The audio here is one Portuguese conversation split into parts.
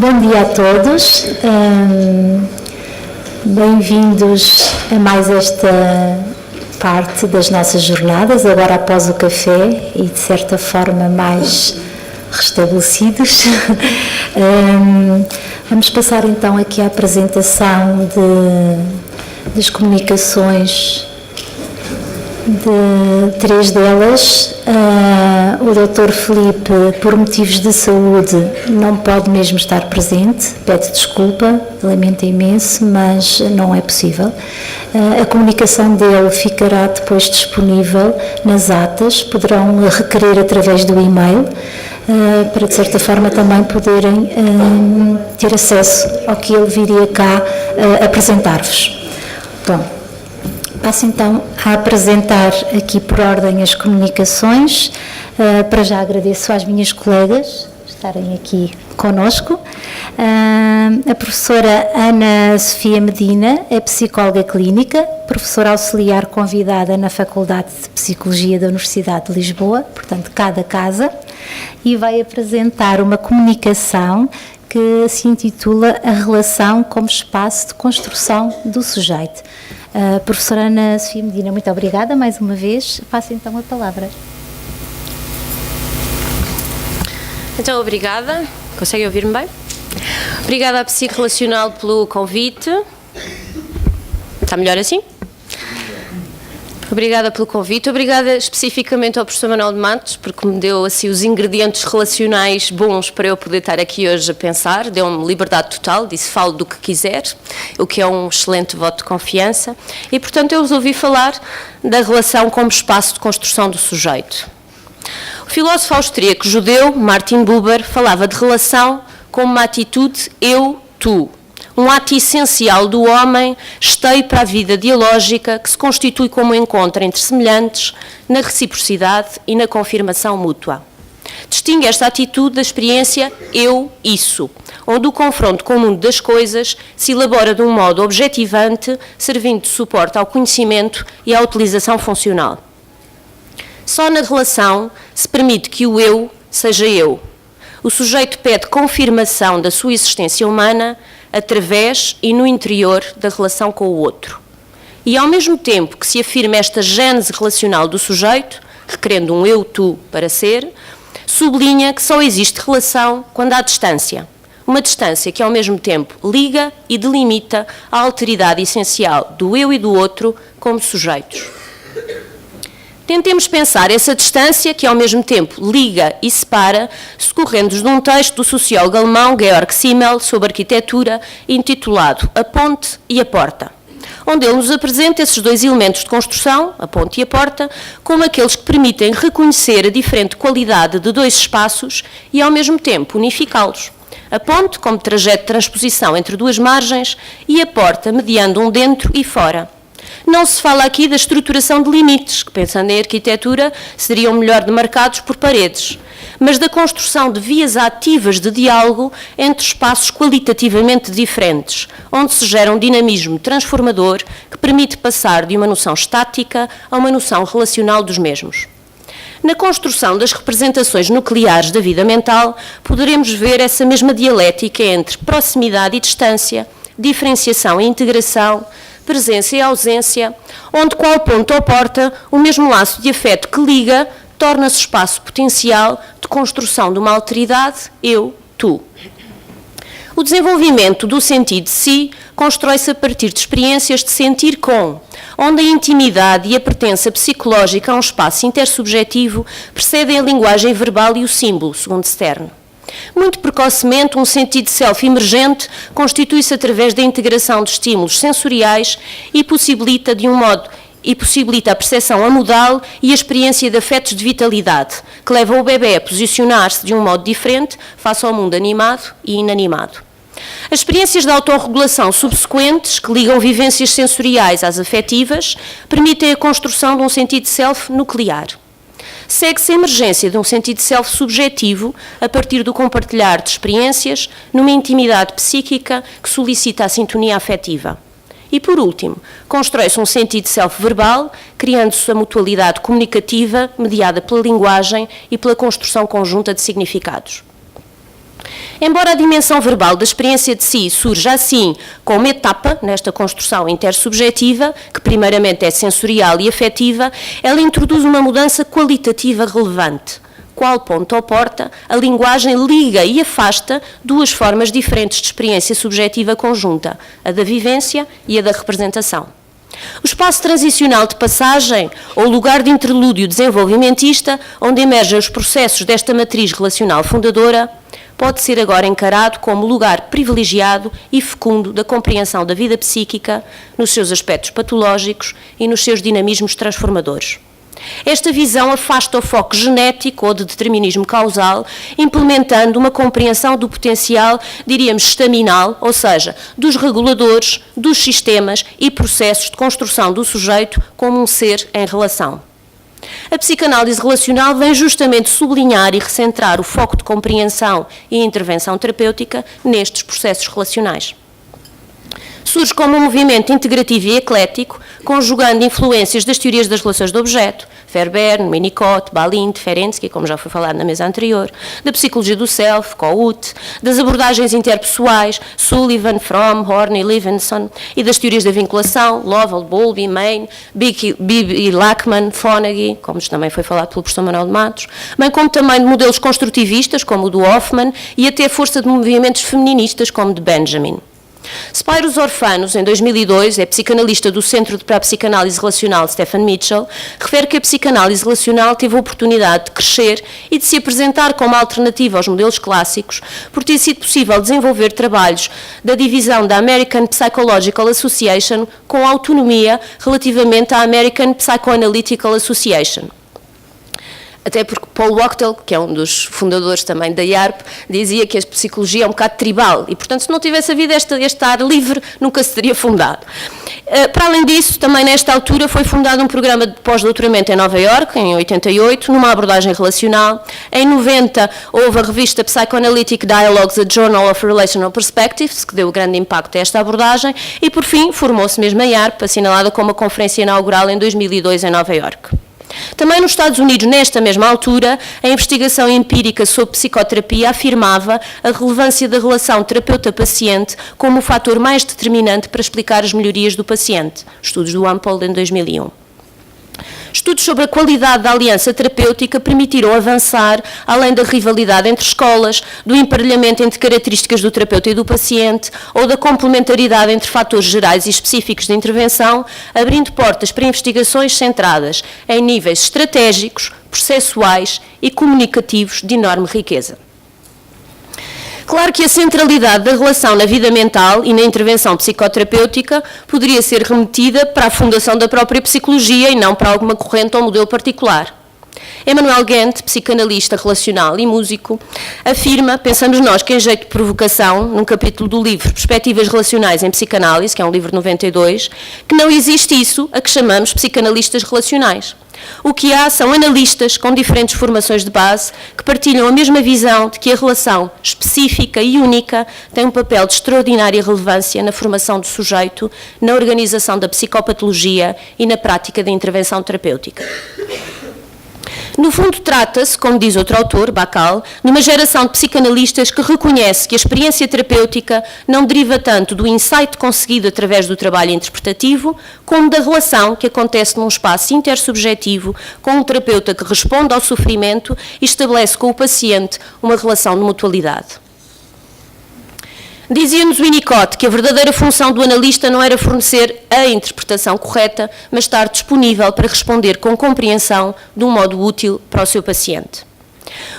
Bom dia a todos, bem-vindos a mais esta parte das nossas jornadas, agora após o café e de certa forma mais restabelecidos. Vamos passar então aqui à apresentação das comunicações de três delas. O Dr. Filipe, por motivos de saúde, não pode mesmo estar presente, pede desculpa, lamenta imenso, mas não é possível. A comunicação dele ficará depois disponível nas atas, poderão requerer através do e-mail, para de certa forma também poderem ter acesso ao que ele viria cá apresentar-vos. Bom, passo então a apresentar aqui por ordem as comunicações. Para já agradeço às minhas colegas estarem aqui conosco. A professora Ana Sofia Medina é psicóloga clínica, professora auxiliar convidada na Faculdade de Psicologia da Universidade de Lisboa, portanto, cada casa, e vai apresentar uma comunicação que se intitula A Relação como Espaço de Construção do Sujeito. Professora Ana Sofia Medina, muito obrigada mais uma vez. Passo então a palavra. Então, obrigada. Consegue ouvir-me bem? Obrigada à Psicrelacional pelo convite. Está melhor assim? Obrigada pelo convite. Obrigada especificamente ao professor Manuel de Matos, porque me deu assim os ingredientes relacionais bons para eu poder estar aqui hoje a pensar. Deu-me liberdade total, disse falo do que quiser, o que é um excelente voto de confiança. E, portanto, eu resolvi falar da relação como espaço de construção do sujeito. O filósofo austríaco judeu Martin Buber falava de relação como uma atitude eu-tu, um ato essencial do homem, esteio para a vida dialógica que se constitui como um encontro entre semelhantes, na reciprocidade e na confirmação mútua. Distingue esta atitude da experiência eu-isso, onde o confronto com o mundo das coisas se elabora de um modo objetivante, servindo de suporte ao conhecimento e à utilização funcional. Só na relação se permite que o eu seja eu. O sujeito pede confirmação da sua existência humana através e no interior da relação com o outro. E ao mesmo tempo que se afirma esta gênese relacional do sujeito, requerendo um eu-tu para ser, sublinha que só existe relação quando há distância. Uma distância que ao mesmo tempo liga e delimita a alteridade essencial do eu e do outro como sujeitos. Tentemos pensar essa distância que ao mesmo tempo liga e separa, socorrendo de um texto do sociólogo alemão Georg Simmel sobre arquitetura, intitulado A Ponte e a Porta, onde ele nos apresenta esses dois elementos de construção, a ponte e a porta, como aqueles que permitem reconhecer a diferente qualidade de dois espaços e ao mesmo tempo unificá-los. A ponte como trajeto de transposição entre duas margens e a porta mediando um dentro e fora. Não se fala aqui da estruturação de limites, que, pensando em arquitetura, seriam melhor demarcados por paredes, mas da construção de vias ativas de diálogo entre espaços qualitativamente diferentes, onde se gera um dinamismo transformador que permite passar de uma noção estática a uma noção relacional dos mesmos. Na construção das representações nucleares da vida mental, poderemos ver essa mesma dialética entre proximidade e distância, diferenciação e integração, presença e ausência, onde, qual ponto ou porta, o mesmo laço de afeto que liga torna-se espaço potencial de construção de uma alteridade eu-tu. O desenvolvimento do sentido de si constrói-se a partir de experiências de sentir com, onde a intimidade e a pertença psicológica a um espaço intersubjetivo precedem a linguagem verbal e o símbolo, segundo Stern. Muito precocemente, um sentido de self emergente constitui-se através da integração de estímulos sensoriais e possibilita a percepção amodal e a experiência de afetos de vitalidade, que levam o bebê a posicionar-se de um modo diferente face ao mundo animado e inanimado. As experiências de autorregulação subsequentes, que ligam vivências sensoriais às afetivas, permitem a construção de um sentido de self nuclear. Segue-se a emergência de um sentido de self subjetivo a partir do compartilhar de experiências numa intimidade psíquica que solicita a sintonia afetiva. E, por último, constrói-se um sentido de self verbal, criando-se a mutualidade comunicativa mediada pela linguagem e pela construção conjunta de significados. Embora a dimensão verbal da experiência de si surja assim como etapa nesta construção intersubjetiva, que primeiramente é sensorial e afetiva, ela introduz uma mudança qualitativa relevante. Qual ponto ou porta, a linguagem liga e afasta duas formas diferentes de experiência subjetiva conjunta, a da vivência e a da representação. O espaço transicional de passagem, ou lugar de interlúdio desenvolvimentista, onde emergem os processos desta matriz relacional fundadora, pode ser agora encarado como lugar privilegiado e fecundo da compreensão da vida psíquica, nos seus aspectos patológicos e nos seus dinamismos transformadores. Esta visão afasta o foco genético ou de determinismo causal, implementando uma compreensão do potencial, diríamos, estaminal, ou seja, dos reguladores, dos sistemas e processos de construção do sujeito como um ser em relação. A psicanálise relacional vem justamente sublinhar e recentrar o foco de compreensão e intervenção terapêutica nestes processos relacionais. Surge como um movimento integrativo e eclético, conjugando influências das teorias das relações de objeto, Fairbairn, Winnicott, Balint, Ferenczi, como já foi falado na mesa anterior, da psicologia do self, Kohut, das abordagens interpessoais, Sullivan, Fromm, Horney, Levinson, e das teorias da vinculação, Lovell, Bowlby, Main, Bibby, Lachman, Fonagy, como também foi falado pelo professor Manuel de Matos, bem como também de modelos construtivistas, como o do Hoffman, e até força de movimentos feministas, como de Benjamin. Spyros Orfanos, em 2002, é psicanalista do Centro para a Psicanálise Relacional de Stephen Mitchell, refere que a psicanálise relacional teve a oportunidade de crescer e de se apresentar como alternativa aos modelos clássicos, por ter sido possível desenvolver trabalhos da divisão da American Psychological Association com autonomia relativamente à American Psychoanalytical Association. Até porque Paul Wachtel, que é um dos fundadores também da IARP, dizia que a psicologia é um bocado tribal e, portanto, se não tivesse havido este ar livre, nunca se teria fundado. Para além disso, também nesta altura foi fundado um programa de pós-doutoramento em Nova Iorque, em 88, numa abordagem relacional. Em 90 houve a revista Psychoanalytic Dialogues, a Journal of Relational Perspectives, que deu grande impacto a esta abordagem, e por fim formou-se mesmo a IARP, assinalada como a conferência inaugural em 2002 em Nova Iorque. Também nos Estados Unidos, nesta mesma altura, a investigação empírica sobre psicoterapia afirmava a relevância da relação terapeuta-paciente como o fator mais determinante para explicar as melhorias do paciente. Estudos do Ampol em 2001. Estudos sobre a qualidade da aliança terapêutica permitiram avançar além da rivalidade entre escolas, do emparelhamento entre características do terapeuta e do paciente ou da complementaridade entre fatores gerais e específicos de intervenção, abrindo portas para investigações centradas em níveis estratégicos, processuais e comunicativos de enorme riqueza. Claro que a centralidade da relação na vida mental e na intervenção psicoterapêutica poderia ser remetida para a fundação da própria psicologia e não para alguma corrente ou modelo particular. Emmanuel Gant, psicanalista relacional e músico, afirma, pensamos nós que em jeito de provocação, num capítulo do livro Perspectivas Relacionais em Psicanálise, que é um livro de 92, que não existe isso a que chamamos psicanalistas relacionais. O que há são analistas com diferentes formações de base que partilham a mesma visão de que a relação específica e única tem um papel de extraordinária relevância na formação do sujeito, na organização da psicopatologia e na prática da intervenção terapêutica. No fundo, trata-se, como diz outro autor, Bacal, de uma geração de psicanalistas que reconhece que a experiência terapêutica não deriva tanto do insight conseguido através do trabalho interpretativo, como da relação que acontece num espaço intersubjetivo com um terapeuta que responde ao sofrimento e estabelece com o paciente uma relação de mutualidade. Dizia-nos Winnicott que a verdadeira função do analista não era fornecer a interpretação correta, mas estar disponível para responder com compreensão de um modo útil para o seu paciente.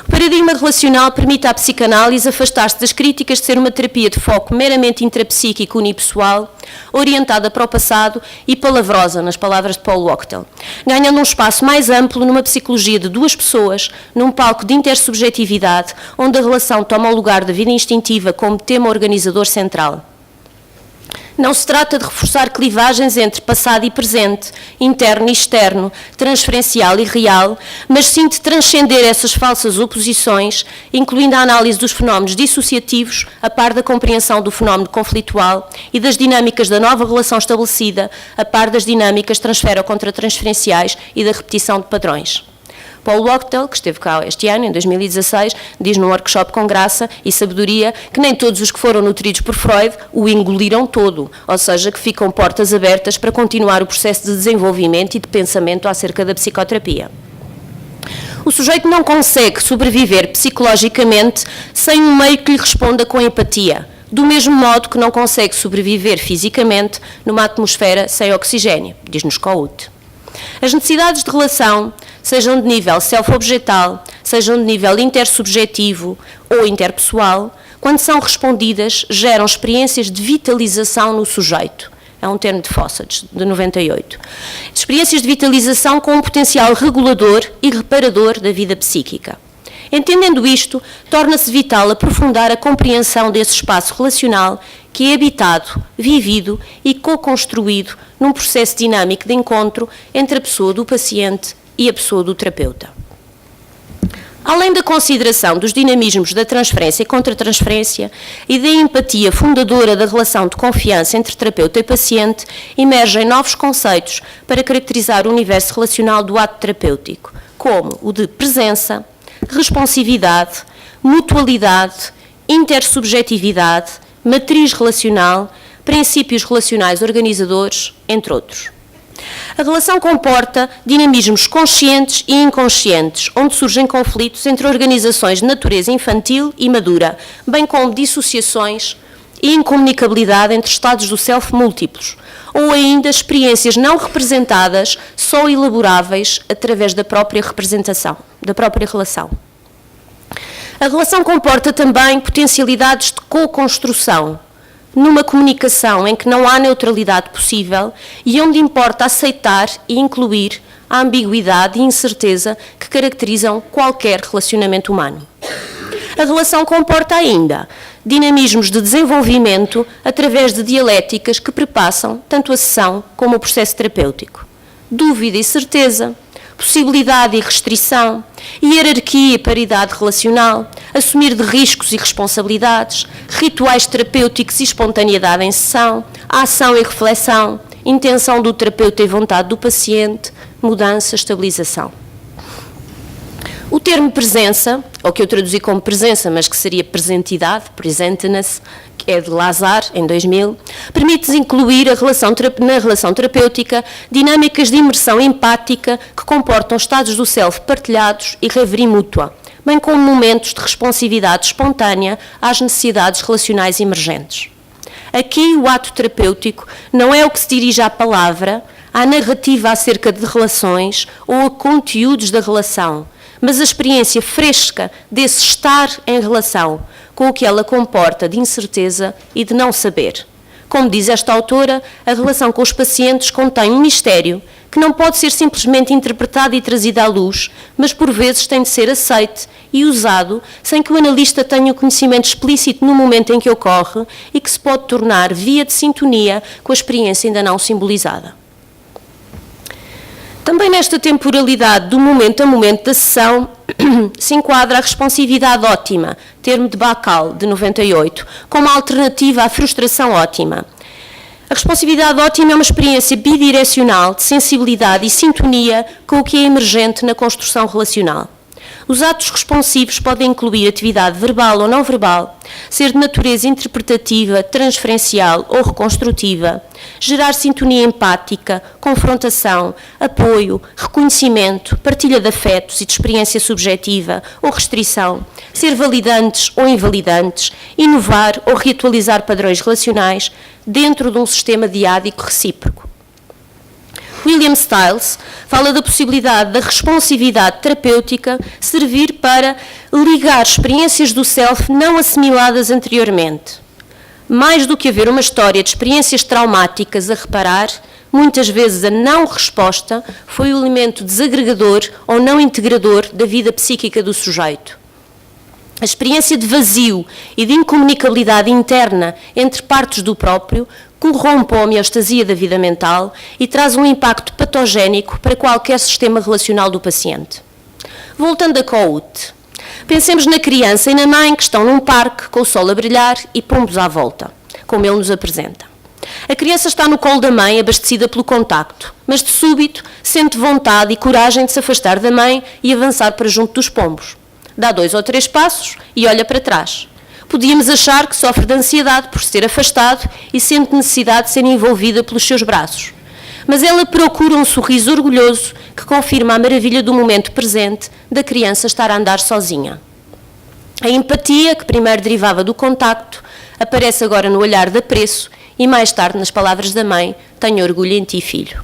O paradigma relacional permite à psicanálise afastar-se das críticas de ser uma terapia de foco meramente intrapsíquico unipessoal, orientada para o passado e palavrosa, nas palavras de Paul Wachtel, ganhando um espaço mais amplo numa psicologia de duas pessoas, num palco de intersubjetividade, onde a relação toma o lugar da vida instintiva como tema organizador central. Não se trata de reforçar clivagens entre passado e presente, interno e externo, transferencial e real, mas sim de transcender essas falsas oposições, incluindo a análise dos fenómenos dissociativos, a par da compreensão do fenómeno conflitual e das dinâmicas da nova relação estabelecida, a par das dinâmicas transfero-contra-transferenciais e da repetição de padrões. Paul Wachtel, que esteve cá este ano, em 2016, diz num workshop com graça e sabedoria que nem todos os que foram nutridos por Freud o engoliram todo, ou seja, que ficam portas abertas para continuar o processo de desenvolvimento e de pensamento acerca da psicoterapia. O sujeito não consegue sobreviver psicologicamente sem um meio que lhe responda com empatia, do mesmo modo que não consegue sobreviver fisicamente numa atmosfera sem oxigênio, diz-nos Kohut. As necessidades de relação, sejam de nível self-objetal, sejam de nível intersubjetivo ou interpessoal, quando são respondidas, geram experiências de vitalização no sujeito. É um termo de Fawcett, de 98. Experiências de vitalização com um potencial regulador e reparador da vida psíquica. Entendendo isto, torna-se vital aprofundar a compreensão desse espaço relacional que é habitado, vivido e co-construído num processo dinâmico de encontro entre a pessoa do paciente e a pessoa do terapeuta. Além da consideração dos dinamismos da transferência e contra-transferência e da empatia fundadora da relação de confiança entre terapeuta e paciente, emergem novos conceitos para caracterizar o universo relacional do ato terapêutico, como o de presença, responsividade, mutualidade, intersubjetividade, matriz relacional, princípios relacionais organizadores, entre outros. A relação comporta dinamismos conscientes e inconscientes, onde surgem conflitos entre organizações de natureza infantil e madura, bem como dissociações e incomunicabilidade entre estados do self múltiplos, ou ainda experiências não representadas, só elaboráveis através da própria representação, da própria relação. A relação comporta também potencialidades de co-construção, numa comunicação em que não há neutralidade possível e onde importa aceitar e incluir a ambiguidade e incerteza que caracterizam qualquer relacionamento humano. A relação comporta ainda dinamismos de desenvolvimento através de dialéticas que perpassam tanto a sessão como o processo terapêutico. Dúvida e certeza, possibilidade e restrição, hierarquia e paridade relacional, assumir de riscos e responsabilidades, rituais terapêuticos e espontaneidade em sessão, ação e reflexão, intenção do terapeuta e vontade do paciente, mudança, estabilização. O termo presença, ou que eu traduzi como presença, mas que seria presentidade, presentness, que é de Lazar, em 2000, permite incluir na relação terapêutica dinâmicas de imersão empática que comportam estados do self partilhados e reverie mútua, bem como momentos de responsividade espontânea às necessidades relacionais emergentes. Aqui o ato terapêutico não é o que se dirige à palavra, à narrativa acerca de relações ou a conteúdos da relação, mas a experiência fresca desse estar em relação com o que ela comporta de incerteza e de não saber. Como diz esta autora, a relação com os pacientes contém um mistério que não pode ser simplesmente interpretado e trazido à luz, mas por vezes tem de ser aceite e usado sem que o analista tenha o conhecimento explícito no momento em que ocorre e que se pode tornar via de sintonia com a experiência ainda não simbolizada. Também nesta temporalidade do momento a momento da sessão se enquadra a responsividade ótima, termo de Bacal, de 98, como alternativa à frustração ótima. A responsividade ótima é uma experiência bidirecional de sensibilidade e sintonia com o que é emergente na construção relacional. Os atos responsivos podem incluir atividade verbal ou não verbal, ser de natureza interpretativa, transferencial ou reconstrutiva, gerar sintonia empática, confrontação, apoio, reconhecimento, partilha de afetos e de experiência subjetiva ou restrição, ser validantes ou invalidantes, inovar ou reatualizar padrões relacionais dentro de um sistema diádico recíproco. William Stiles fala da possibilidade da responsividade terapêutica servir para ligar experiências do self não assimiladas anteriormente. Mais do que haver uma história de experiências traumáticas a reparar, muitas vezes a não resposta foi o elemento desagregador ou não integrador da vida psíquica do sujeito. A experiência de vazio e de incomunicabilidade interna entre partes do próprio corrompe a homeostasia da vida mental e traz um impacto patogénico para qualquer sistema relacional do paciente. Voltando a Kohut, pensemos na criança e na mãe que estão num parque com o sol a brilhar e pombos à volta, como ele nos apresenta. A criança está no colo da mãe, abastecida pelo contacto, mas de súbito sente vontade e coragem de se afastar da mãe e avançar para junto dos pombos. Dá 2 ou 3 passos e olha para trás. Podíamos achar que sofre de ansiedade por se ter afastado e sente necessidade de ser envolvida pelos seus braços. Mas ela procura um sorriso orgulhoso que confirma a maravilha do momento presente da criança estar a andar sozinha. A empatia, que primeiro derivava do contacto, aparece agora no olhar de apreço e mais tarde nas palavras da mãe: tenho orgulho em ti, filho.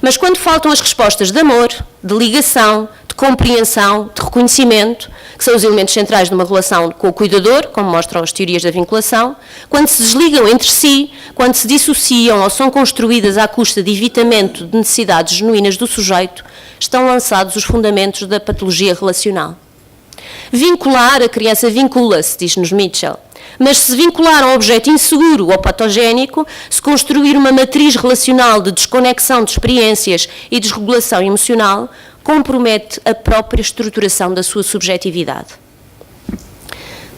Mas quando faltam as respostas de amor, de ligação, de compreensão, de reconhecimento, que são os elementos centrais de uma relação com o cuidador, como mostram as teorias da vinculação, quando se desligam entre si, quando se dissociam ou são construídas à custa de evitamento de necessidades genuínas do sujeito, estão lançados os fundamentos da patologia relacional. Vincular, a criança vincula-se, diz-nos Mitchell, mas se vincular a um objeto inseguro ou patogénico, se construir uma matriz relacional de desconexão de experiências e desregulação emocional, compromete a própria estruturação da sua subjetividade.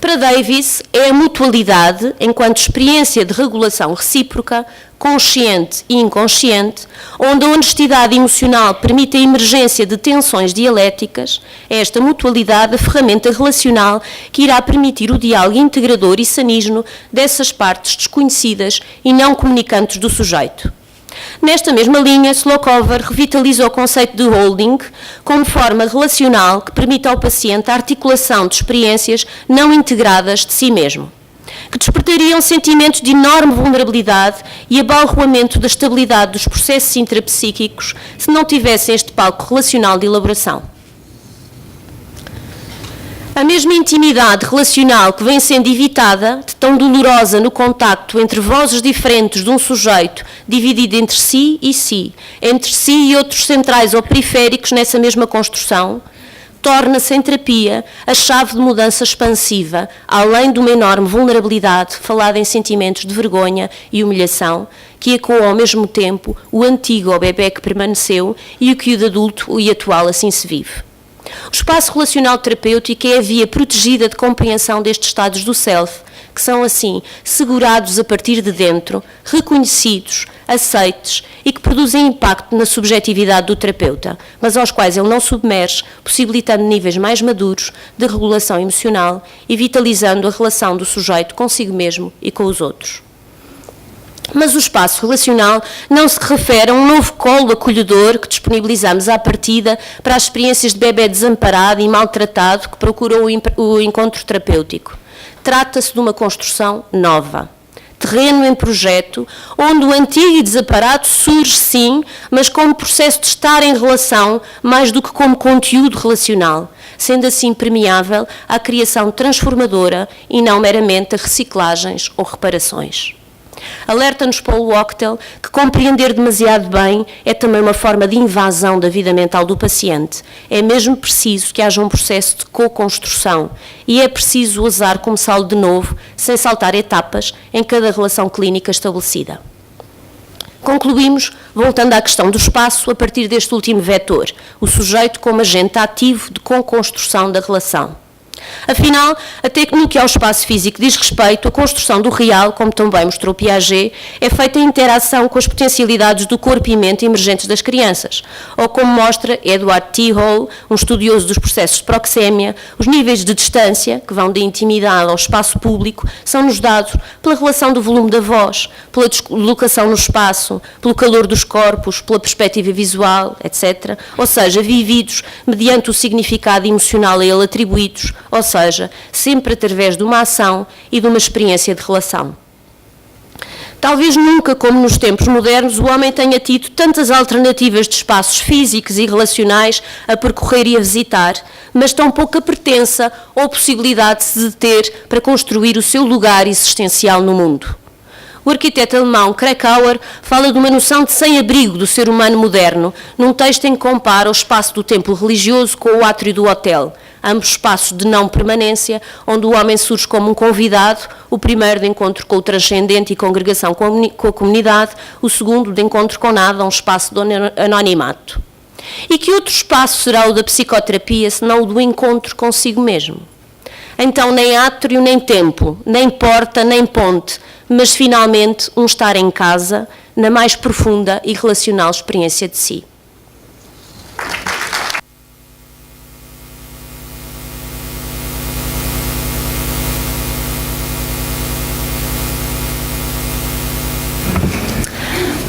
Para Davis, é a mutualidade, enquanto experiência de regulação recíproca, consciente e inconsciente, onde a honestidade emocional permite a emergência de tensões dialéticas, é esta mutualidade a ferramenta relacional que irá permitir o diálogo integrador e sanígeno dessas partes desconhecidas e não comunicantes do sujeito. Nesta mesma linha, Slokover revitaliza o conceito de holding como forma relacional que permite ao paciente a articulação de experiências não integradas de si mesmo, que despertariam sentimentos de enorme vulnerabilidade e abalroamento da estabilidade dos processos intrapsíquicos se não tivessem este palco relacional de elaboração. A mesma intimidade relacional que vem sendo evitada, de tão dolorosa no contacto entre vozes diferentes de um sujeito dividido entre si e si, entre si e outros centrais ou periféricos nessa mesma construção, torna-se em terapia a chave de mudança expansiva, além de uma enorme vulnerabilidade falada em sentimentos de vergonha e humilhação, que ecoam ao mesmo tempo o antigo ao bebé que permaneceu e o que o de adulto e atual assim se vive. O espaço relacional terapêutico é a via protegida de compreensão destes estados do self, que são assim segurados a partir de dentro, reconhecidos, aceites e que produzem impacto na subjetividade do terapeuta, mas aos quais ele não submerge, possibilitando níveis mais maduros de regulação emocional e vitalizando a relação do sujeito consigo mesmo e com os outros. Mas o espaço relacional não se refere a um novo colo acolhedor que disponibilizamos à partida para as experiências de bebê desamparado e maltratado que procuram o encontro terapêutico. Trata-se de uma construção nova, terreno em projeto, onde o antigo e desamparado surge sim, mas como processo de estar em relação mais do que como conteúdo relacional, sendo assim permeável à criação transformadora e não meramente a reciclagens ou reparações. Alerta-nos Paul Wachtel que compreender demasiado bem é também uma forma de invasão da vida mental do paciente. É mesmo preciso que haja um processo de co-construção e é preciso ousar começá-lo de novo, sem saltar etapas em cada relação clínica estabelecida. Concluímos, voltando à questão do espaço, a partir deste último vetor, o sujeito como agente ativo de co-construção da relação. Afinal, até que no que ao espaço físico diz respeito, a construção do real, como também mostrou Piaget, é feita em interação com as potencialidades do corpo e mente emergentes das crianças, ou como mostra Edward T. Hall, um estudioso dos processos de proxémia, os níveis de distância, que vão da intimidade ao espaço público, são-nos dados pela relação do volume da voz, pela deslocação no espaço, pelo calor dos corpos, pela perspectiva visual, etc., ou seja, vividos mediante o significado emocional a ele atribuídos, ou seja, sempre através de uma ação e de uma experiência de relação. Talvez nunca, como nos tempos modernos, o homem tenha tido tantas alternativas de espaços físicos e relacionais a percorrer e a visitar, mas tão pouca pertença ou possibilidade de se deter para construir o seu lugar existencial no mundo. O arquiteto alemão Krakauer fala de uma noção de sem-abrigo do ser humano moderno, num texto em que compara o espaço do templo religioso com o átrio do hotel, ambos espaços de não permanência, onde o homem surge como um convidado, o primeiro de encontro com o transcendente e congregação com a comunidade, o segundo de encontro com nada, um espaço de anonimato. E que outro espaço será o da psicoterapia, senão o do encontro consigo mesmo? Então nem átrio nem templo, nem porta nem ponte, mas finalmente um estar em casa, na mais profunda e relacional experiência de si.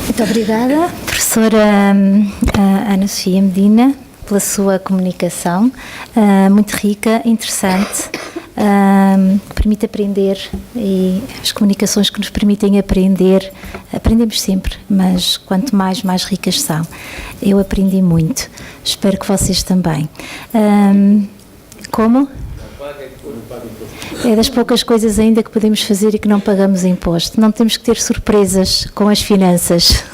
Muito obrigada, professora Ana Sofia Medina, pela sua comunicação, muito rica, interessante, que permite aprender, e as comunicações que nos permitem aprender, aprendemos sempre, mas quanto mais ricas são. Eu aprendi muito, espero que vocês também. Como? É das poucas coisas ainda que podemos fazer e que não pagamos imposto. Não temos que ter surpresas com as finanças.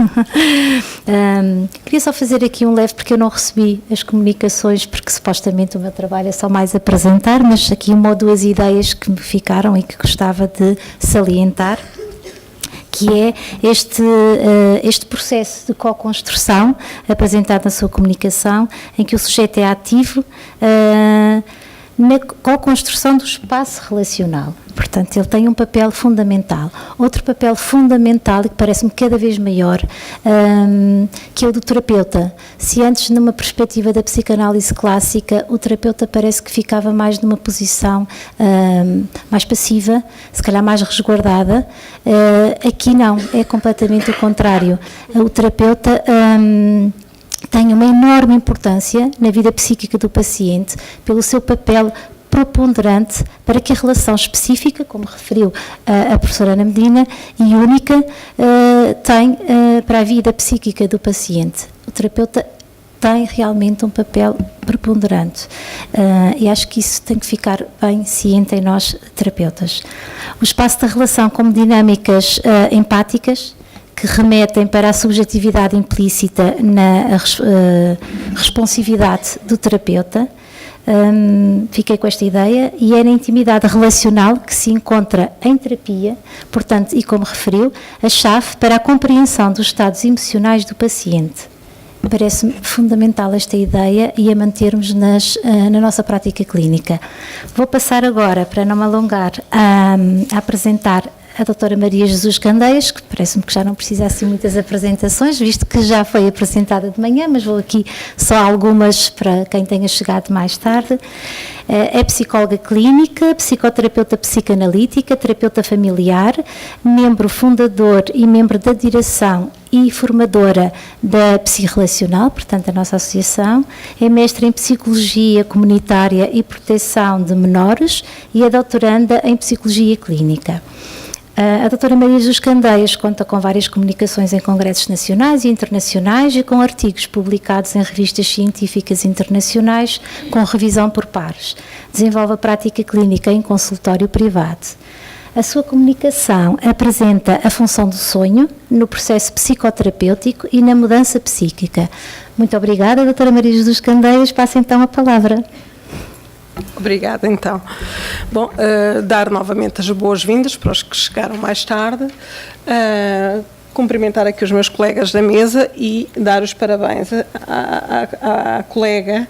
Queria só fazer aqui um leve, porque eu não recebi as comunicações, porque supostamente o meu trabalho é só mais apresentar, mas aqui uma ou duas ideias que me ficaram e que gostava de salientar, que é este processo de co-construção apresentado na sua comunicação, em que o sujeito é ativo na co-construção do espaço relacional. Portanto, ele tem um papel fundamental. Outro papel fundamental, e que parece-me cada vez maior, que é o do terapeuta. Se antes, numa perspectiva da psicanálise clássica, o terapeuta parece que ficava mais numa posição mais passiva, se calhar mais resguardada, aqui não, é completamente o contrário. O terapeuta tem uma enorme importância na vida psíquica do paciente, pelo seu papel preponderante para que a relação específica, como referiu a professora Ana Medina, e única, tem para a vida psíquica do paciente. O terapeuta tem realmente um papel preponderante, e acho que isso tem que ficar bem ciente em nós, terapeutas. O espaço da relação como dinâmicas empáticas, que remetem para a subjetividade implícita na responsividade do terapeuta. Fiquei com esta ideia, e é na intimidade relacional que se encontra em terapia, portanto, e como referiu, a chave para a compreensão dos estados emocionais do paciente. Parece-me fundamental esta ideia e a mantermos na nossa prática clínica. Vou passar agora, para não me alongar, a apresentar a doutora Maria Jesus Candeias, que parece-me que já não precisa assim muitas apresentações, visto que já foi apresentada de manhã, mas vou aqui só algumas para quem tenha chegado mais tarde. É psicóloga clínica, psicoterapeuta psicanalítica, terapeuta familiar, membro fundador e membro da direção e formadora da Psirrelacional, portanto a nossa associação, é mestre em Psicologia Comunitária e Proteção de Menores e é doutoranda em Psicologia Clínica. A doutora Maria Jesus Candeias conta com várias comunicações em congressos nacionais e internacionais e com artigos publicados em revistas científicas internacionais com revisão por pares. Desenvolve a prática clínica em consultório privado. A sua comunicação apresenta a função do sonho no processo psicoterapêutico e na mudança psíquica. Muito obrigada, doutora Maria Jesus Candeias. Passa então a palavra. Obrigada, então. Bom, dar novamente as boas-vindas para os que chegaram mais tarde, cumprimentar aqui os meus colegas da mesa e dar os parabéns à colega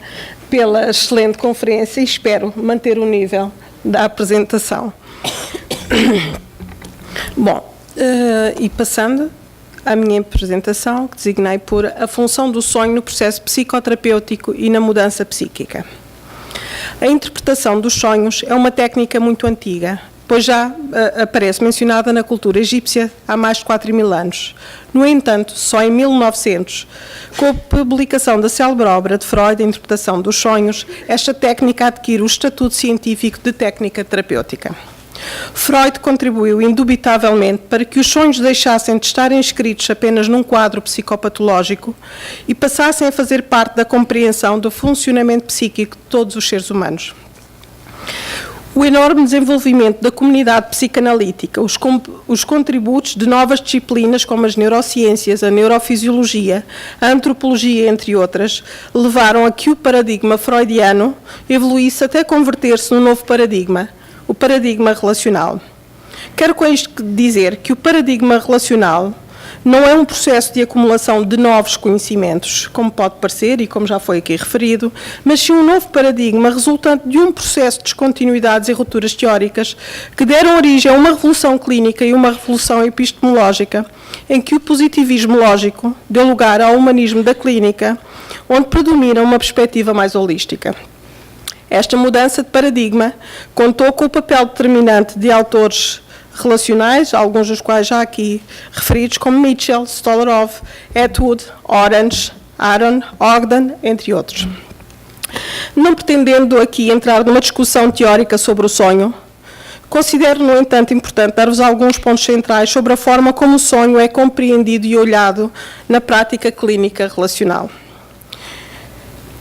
pela excelente conferência e espero manter o nível da apresentação. Bom, e passando à minha apresentação, que designei por a função do sonho no processo psicoterapêutico e na mudança psíquica. A interpretação dos sonhos é uma técnica muito antiga, pois já aparece mencionada na cultura egípcia há mais de 4.000 anos. No entanto, só em 1900, com a publicação da célebre obra de Freud, A Interpretação dos Sonhos, esta técnica adquire o estatuto científico de técnica terapêutica. Freud contribuiu indubitavelmente para que os sonhos deixassem de estar inscritos apenas num quadro psicopatológico e passassem a fazer parte da compreensão do funcionamento psíquico de todos os seres humanos. O enorme desenvolvimento da comunidade psicanalítica, os contributos de novas disciplinas como as neurociências, a neurofisiologia, a antropologia, entre outras, levaram a que o paradigma freudiano evoluísse até converter-se num novo paradigma, o paradigma relacional. Quero com isto dizer que o paradigma relacional não é um processo de acumulação de novos conhecimentos, como pode parecer e como já foi aqui referido, mas sim um novo paradigma resultante de um processo de descontinuidades e rupturas teóricas que deram origem a uma revolução clínica e uma revolução epistemológica, em que o positivismo lógico deu lugar ao humanismo da clínica, onde predomina uma perspectiva mais holística. Esta mudança de paradigma contou com o papel determinante de autores relacionais, alguns dos quais já aqui referidos, como Mitchell, Stollerov, Atwood, Orange, Aron, Ogden, entre outros. Não pretendendo aqui entrar numa discussão teórica sobre o sonho, considero, no entanto, importante dar-vos alguns pontos centrais sobre a forma como o sonho é compreendido e olhado na prática clínica relacional.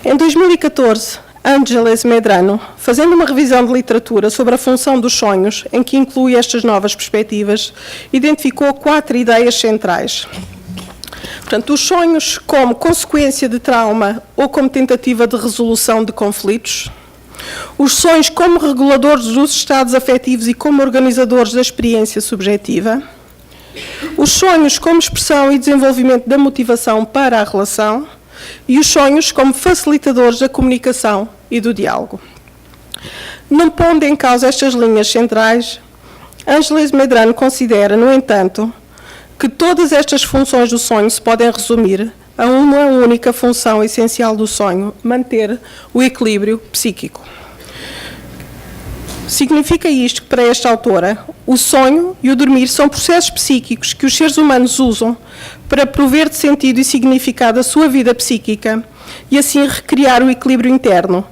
Em 2014, Ángeles Medrano, fazendo uma revisão de literatura sobre a função dos sonhos, em que inclui estas novas perspectivas, identificou 4 ideias centrais. Portanto, os sonhos como consequência de trauma ou como tentativa de resolução de conflitos, os sonhos como reguladores dos estados afetivos e como organizadores da experiência subjetiva, os sonhos como expressão e desenvolvimento da motivação para a relação, e os sonhos como facilitadores da comunicação e do diálogo. Não pondo em causa estas linhas centrais, Ángeles Medrano considera, no entanto, que todas estas funções do sonho se podem resumir a uma única função essencial do sonho: manter o equilíbrio psíquico. Significa isto que, para esta autora, o sonho e o dormir são processos psíquicos que os seres humanos usam para prover de sentido e significado a sua vida psíquica e assim recriar o equilíbrio interno,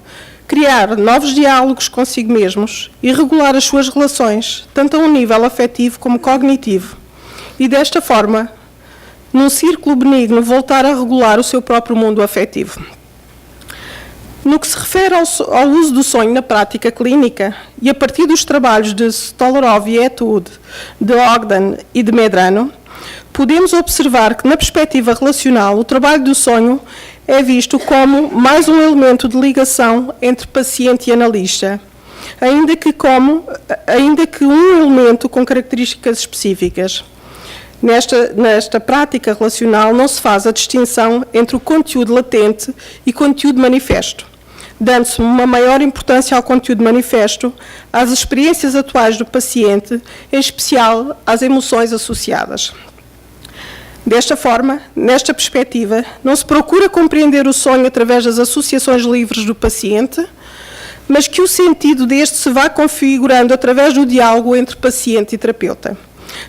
criar novos diálogos consigo mesmos e regular as suas relações, tanto a um nível afetivo como cognitivo, e desta forma, num círculo benigno, voltar a regular o seu próprio mundo afetivo. No que se refere ao uso do sonho na prática clínica, e a partir dos trabalhos de Stollerov e Atwood, de Ogden e de Medrano, podemos observar que, na perspectiva relacional, o trabalho do sonho é visto como mais um elemento de ligação entre paciente e analista, ainda que um elemento com características específicas. Nesta prática relacional não se faz a distinção entre o conteúdo latente e conteúdo manifesto, dando-se uma maior importância ao conteúdo manifesto, às experiências atuais do paciente, em especial às emoções associadas. Desta forma, nesta perspectiva, não se procura compreender o sonho através das associações livres do paciente, mas que o sentido deste se vá configurando através do diálogo entre paciente e terapeuta,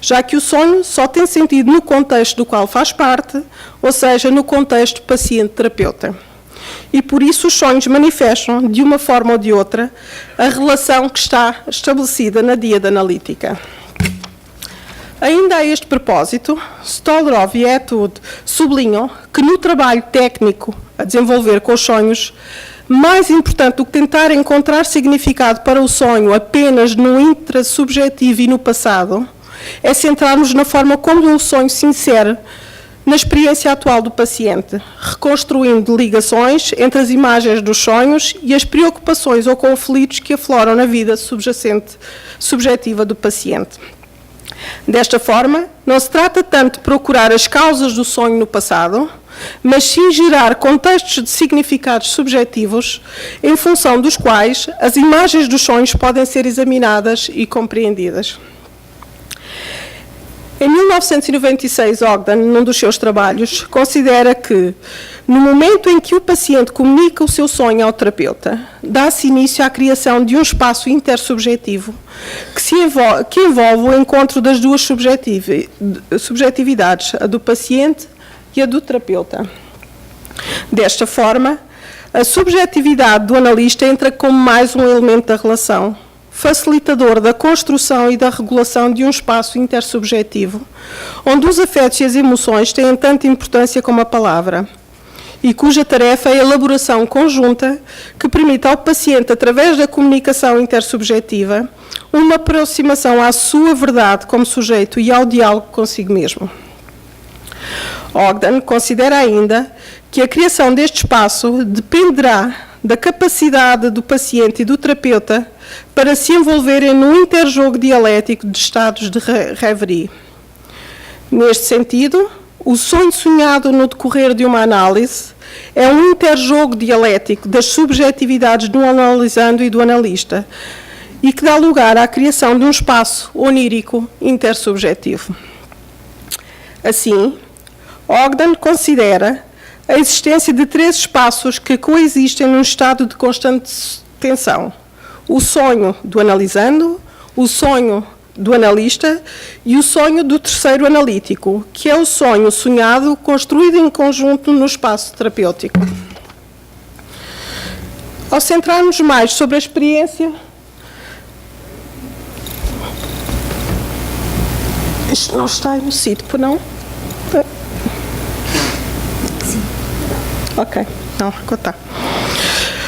já que o sonho só tem sentido no contexto do qual faz parte, ou seja, no contexto paciente-terapeuta. E por isso os sonhos manifestam, de uma forma ou de outra, a relação que está estabelecida na díade analítica. Ainda a este propósito, Stollerov e Atwood sublinham que no trabalho técnico a desenvolver com os sonhos, mais importante do que tentar encontrar significado para o sonho apenas no intrasubjetivo e no passado, é centrarmos na forma como o sonho se insere na experiência atual do paciente, reconstruindo ligações entre as imagens dos sonhos e as preocupações ou conflitos que afloram na vida subjetiva do paciente. Desta forma, não se trata tanto de procurar as causas do sonho no passado, mas sim gerar contextos de significados subjetivos em função dos quais as imagens dos sonhos podem ser examinadas e compreendidas. Em 1996, Ogden, num dos seus trabalhos, considera que, no momento em que o paciente comunica o seu sonho ao terapeuta, dá-se início à criação de um espaço intersubjetivo que envolve o encontro das duas subjetividades, a do paciente e a do terapeuta. Desta forma, a subjetividade do analista entra como mais um elemento da relação, facilitador da construção e da regulação de um espaço intersubjetivo, onde os afetos e as emoções têm tanta importância como a palavra, e cuja tarefa é a elaboração conjunta que permite ao paciente, através da comunicação intersubjetiva, uma aproximação à sua verdade como sujeito e ao diálogo consigo mesmo. Ogden considera ainda que a criação deste espaço dependerá da capacidade do paciente e do terapeuta para se envolverem num interjogo dialético de estados de reverie. Neste sentido, o sonho sonhado no decorrer de uma análise é um interjogo dialético das subjetividades do analisando e do analista e que dá lugar à criação de um espaço onírico intersubjetivo. Assim, Ogden considera a existência de 3 espaços que coexistem num estado de constante tensão: o sonho do analisando, o sonho do analista e o sonho do terceiro analítico, que é o sonho sonhado construído em conjunto no espaço terapêutico. Ao centrarmos mais sobre a experiência... Isto não está aí no sítio, não? Sim. Ok, não, agora está.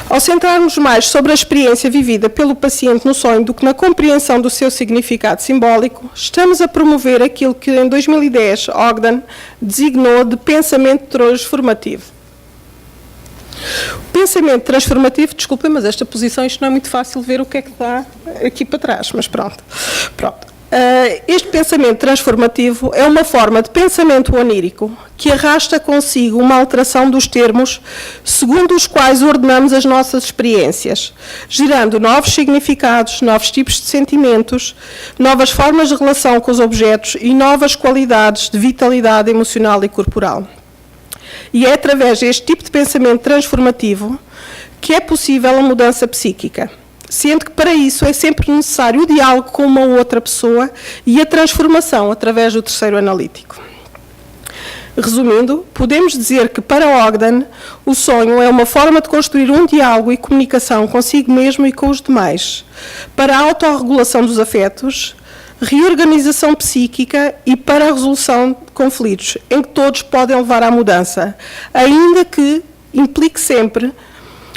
Ao centrarmos mais sobre a experiência vivida pelo paciente no sonho do que na compreensão do seu significado simbólico, estamos a promover aquilo que em 2010 Ogden designou de pensamento transformativo. O pensamento transformativo, desculpem, mas esta posição, isto não é muito fácil ver o que é que está aqui para trás, mas pronto. Este pensamento transformativo é uma forma de pensamento onírico que arrasta consigo uma alteração dos termos segundo os quais ordenamos as nossas experiências, gerando novos significados, novos tipos de sentimentos, novas formas de relação com os objetos e novas qualidades de vitalidade emocional e corporal. E é através deste tipo de pensamento transformativo que é possível a mudança psíquica, sendo que para isso é sempre necessário o diálogo com uma outra pessoa e a transformação através do terceiro analítico. Resumindo, podemos dizer que para Ogden, o sonho é uma forma de construir um diálogo e comunicação consigo mesmo e com os demais, para a autorregulação dos afetos, reorganização psíquica e para a resolução de conflitos, em que todos podem levar à mudança, ainda que implique sempre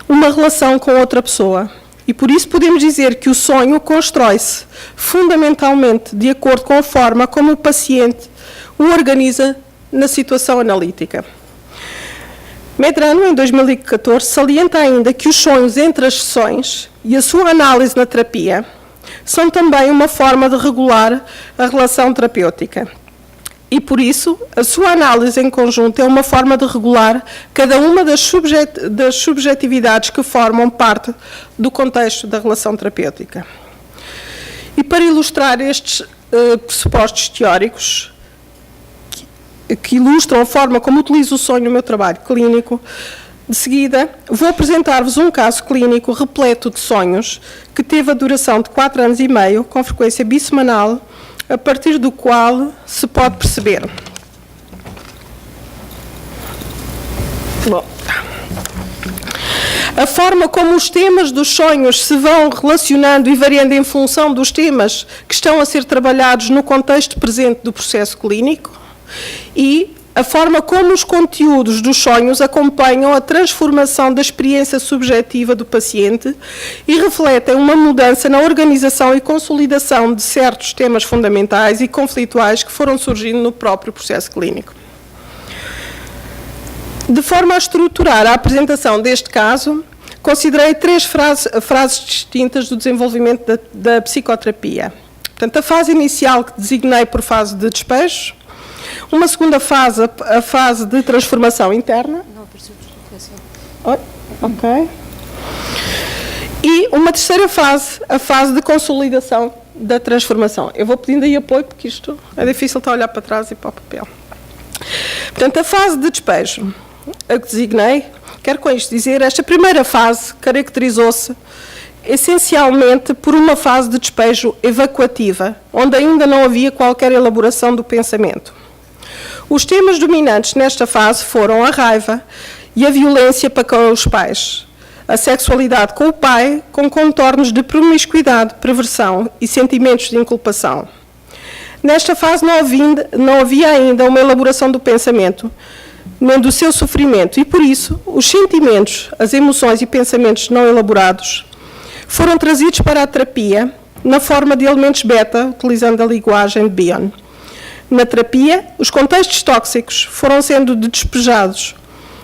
uma relação com outra pessoa. E por isso podemos dizer que o sonho constrói-se fundamentalmente de acordo com a forma como o paciente o organiza na situação analítica. Medrano, em 2014, salienta ainda que os sonhos entre as sessões e a sua análise na terapia são também uma forma de regular a relação terapêutica. E, por isso, a sua análise em conjunto é uma forma de regular cada uma das subjetividades que formam parte do contexto da relação terapêutica. E para ilustrar estes pressupostos teóricos, que ilustram a forma como utilizo o sonho no meu trabalho clínico, de seguida vou apresentar-vos um caso clínico repleto de sonhos, que teve a duração de 4 anos e meio, com frequência bissemanal, a partir do qual se pode perceber. Bom, a forma como os temas dos sonhos se vão relacionando e variando em função dos temas que estão a ser trabalhados no contexto presente do processo clínico e a forma como os conteúdos dos sonhos acompanham a transformação da experiência subjetiva do paciente e refletem uma mudança na organização e consolidação de certos temas fundamentais e conflituais que foram surgindo no próprio processo clínico. De forma a estruturar a apresentação deste caso, considerei 3 frases distintas do desenvolvimento da psicoterapia. Portanto, a fase inicial, que designei por fase de despejo, uma segunda fase, a fase de transformação interna. Não apareceu ok. E uma terceira fase, a fase de consolidação da transformação. Eu vou pedindo aí apoio, porque isto é difícil estar a olhar para trás e para o papel. Portanto, a fase de despejo, a que designei, quero com isto dizer, esta primeira fase caracterizou-se essencialmente por uma fase de despejo evacuativa, onde ainda não havia qualquer elaboração do pensamento. Os temas dominantes nesta fase foram a raiva e a violência para com os pais, a sexualidade com o pai, com contornos de promiscuidade, perversão e sentimentos de inculpação. Nesta fase não havia ainda uma elaboração do pensamento, nem do seu sofrimento, e por isso os sentimentos, as emoções e pensamentos não elaborados foram trazidos para a terapia na forma de elementos beta, utilizando a linguagem de Bion. Na terapia, os contextos tóxicos foram sendo despejados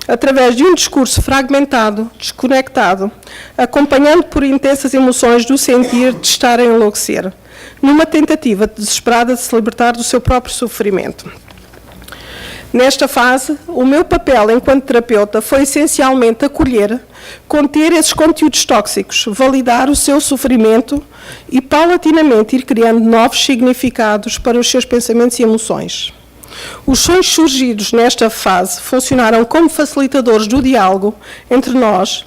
através de um discurso fragmentado, desconectado, acompanhando por intensas emoções do sentir de estar a enlouquecer, numa tentativa desesperada de se libertar do seu próprio sofrimento. Nesta fase, o meu papel enquanto terapeuta foi essencialmente acolher, conter esses conteúdos tóxicos, validar o seu sofrimento e paulatinamente ir criando novos significados para os seus pensamentos e emoções. Os sonhos surgidos nesta fase funcionaram como facilitadores do diálogo entre nós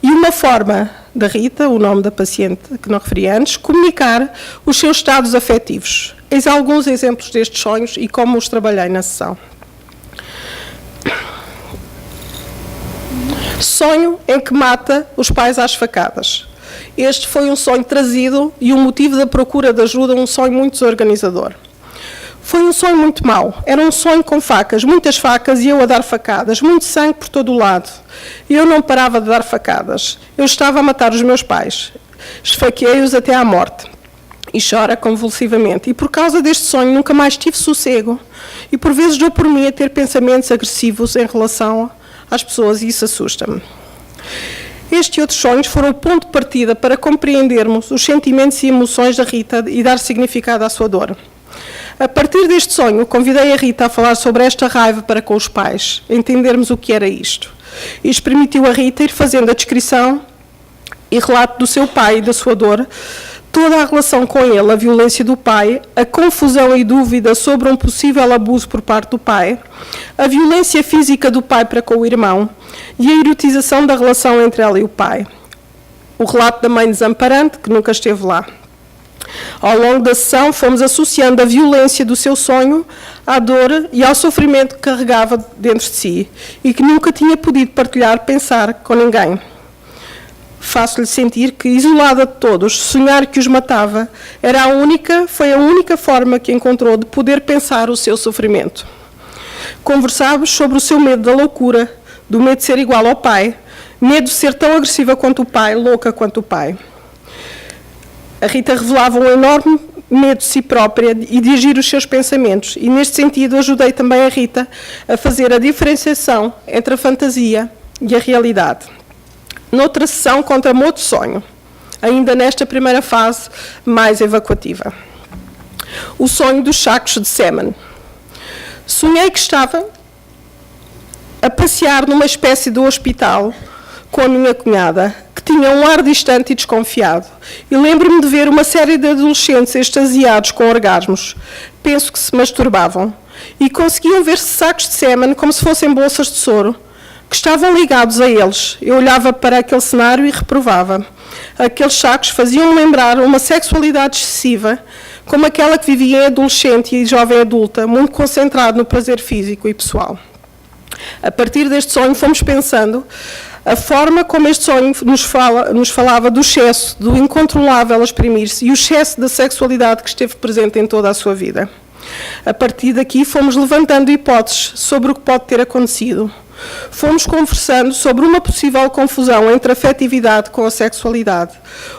e uma forma da Rita, o nome da paciente que não referi antes, comunicar os seus estados afetivos. Eis alguns exemplos destes sonhos e como os trabalhei na sessão. Sonho em que mata os pais às facadas. Este foi um sonho trazido e o motivo da procura de ajuda, um sonho muito desorganizador. Foi um sonho muito mau. Era um sonho com facas, muitas facas, e eu a dar facadas, muito sangue por todo o lado. E eu não parava de dar facadas. Eu estava a matar os meus pais. Esfaqueei-os até à morte. E chora convulsivamente. E por causa deste sonho nunca mais tive sossego. E por vezes dou por mim a ter pensamentos agressivos em relação às pessoas, e isso assusta-me. Este e outros sonhos foram o ponto de partida para compreendermos os sentimentos e emoções da Rita e dar significado à sua dor. A partir deste sonho, convidei a Rita a falar sobre esta raiva para com os pais, entendermos o que era isto. Isto permitiu a Rita ir fazendo a descrição e relato do seu pai e da sua dor, toda a relação com ele, a violência do pai, a confusão e dúvida sobre um possível abuso por parte do pai, a violência física do pai para com o irmão e a erotização da relação entre ela e o pai. O relato da mãe desamparante, que nunca esteve lá. Ao longo da sessão, fomos associando a violência do seu sonho à dor e ao sofrimento que carregava dentro de si e que nunca tinha podido partilhar, pensar com ninguém. Faço-lhe sentir que, isolada de todos, sonhar que os matava foi a única forma que encontrou de poder pensar o seu sofrimento. Conversámos sobre o seu medo da loucura, do medo de ser igual ao pai, medo de ser tão agressiva quanto o pai, louca quanto o pai. A Rita revelava um enorme medo de si própria e de agir os seus pensamentos, e neste sentido ajudei também a Rita a fazer a diferenciação entre a fantasia e a realidade. Noutra sessão, conta-me outro sonho, ainda nesta primeira fase mais evacuativa. O sonho dos sacos de sêmen. Sonhei que estava a passear numa espécie de hospital com a minha cunhada, que tinha um ar distante e desconfiado. E lembro-me de ver uma série de adolescentes extasiados com orgasmos. Penso que se masturbavam. E conseguiam ver sacos de sêmen como se fossem bolsas de soro, que estavam ligados a eles. Eu olhava para aquele cenário e reprovava. Aqueles sacos faziam-me lembrar uma sexualidade excessiva, como aquela que vivia em adolescente e jovem adulta, muito concentrado no prazer físico e pessoal. A partir deste sonho fomos pensando a forma como este sonho nos falava do excesso, do incontrolável a exprimir-se e o excesso da sexualidade que esteve presente em toda a sua vida. A partir daqui fomos levantando hipóteses sobre o que pode ter acontecido. Fomos conversando sobre uma possível confusão entre a afetividade com a sexualidade,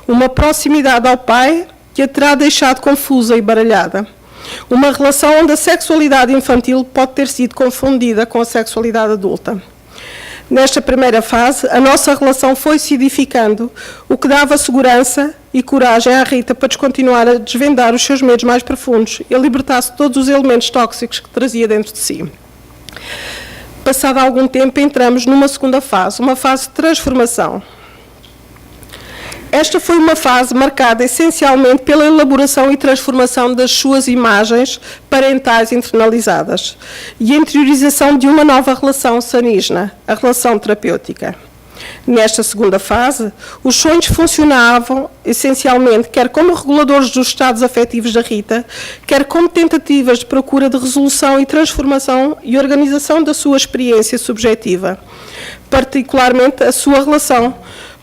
uma proximidade ao pai que a terá deixado confusa e baralhada, uma relação onde a sexualidade infantil pode ter sido confundida com a sexualidade adulta. Nesta primeira fase, a nossa relação foi se edificando, o que dava segurança e coragem à Rita para continuar a desvendar os seus medos mais profundos e a libertar-se de todos os elementos tóxicos que trazia dentro de si. Passado algum tempo, entramos numa segunda fase, uma fase de transformação. Esta foi uma fase marcada essencialmente pela elaboração e transformação das suas imagens parentais internalizadas e a interiorização de uma nova relação sanígena, a relação terapêutica. Nesta segunda fase, os sonhos funcionavam essencialmente quer como reguladores dos estados afetivos da Rita, quer como tentativas de procura de resolução e transformação e organização da sua experiência subjetiva, particularmente a sua relação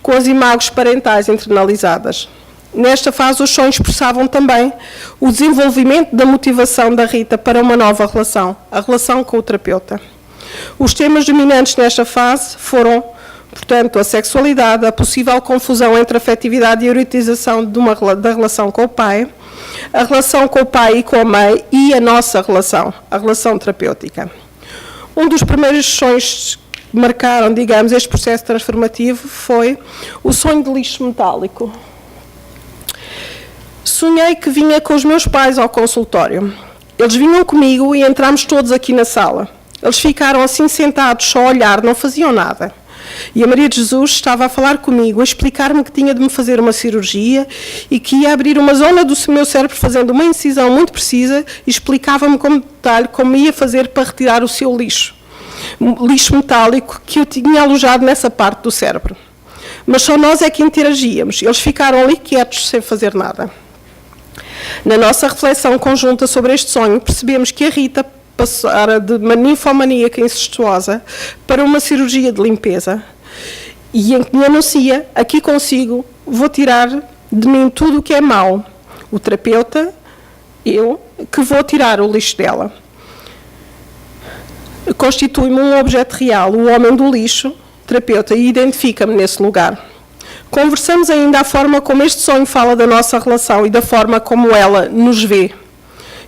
com as imagens parentais internalizadas. Nesta fase, os sonhos expressavam também o desenvolvimento da motivação da Rita para uma nova relação, a relação com o terapeuta. Os temas dominantes nesta fase foram, portanto, a sexualidade, a possível confusão entre a afetividade e a erotização da relação com o pai, a relação com o pai e com a mãe e a nossa relação, a relação terapêutica. Um dos primeiros sonhos que marcaram, digamos, este processo transformativo foi o sonho de lixo metálico. Sonhei que vinha com os meus pais ao consultório. Eles vinham comigo e entramos todos aqui na sala. Eles ficaram assim sentados, só a olhar, não faziam nada. E a Maria de Jesus estava a falar comigo, a explicar-me que tinha de me fazer uma cirurgia e que ia abrir uma zona do meu cérebro fazendo uma incisão muito precisa e explicava-me com detalhe como ia fazer para retirar o seu lixo metálico que eu tinha alojado nessa parte do cérebro. Mas só nós é que interagíamos. Eles ficaram ali quietos, sem fazer nada. Na nossa reflexão conjunta sobre este sonho, percebemos que a Rita passara de ninfomaníaca incestuosa para uma cirurgia de limpeza e em que me anuncia, aqui consigo, vou tirar de mim tudo o que é mau. O terapeuta, eu, que vou tirar o lixo dela. Constitui-me um objeto real, o homem do lixo, terapeuta, e identifica-me nesse lugar. Conversamos ainda a forma como este sonho fala da nossa relação e da forma como ela nos vê.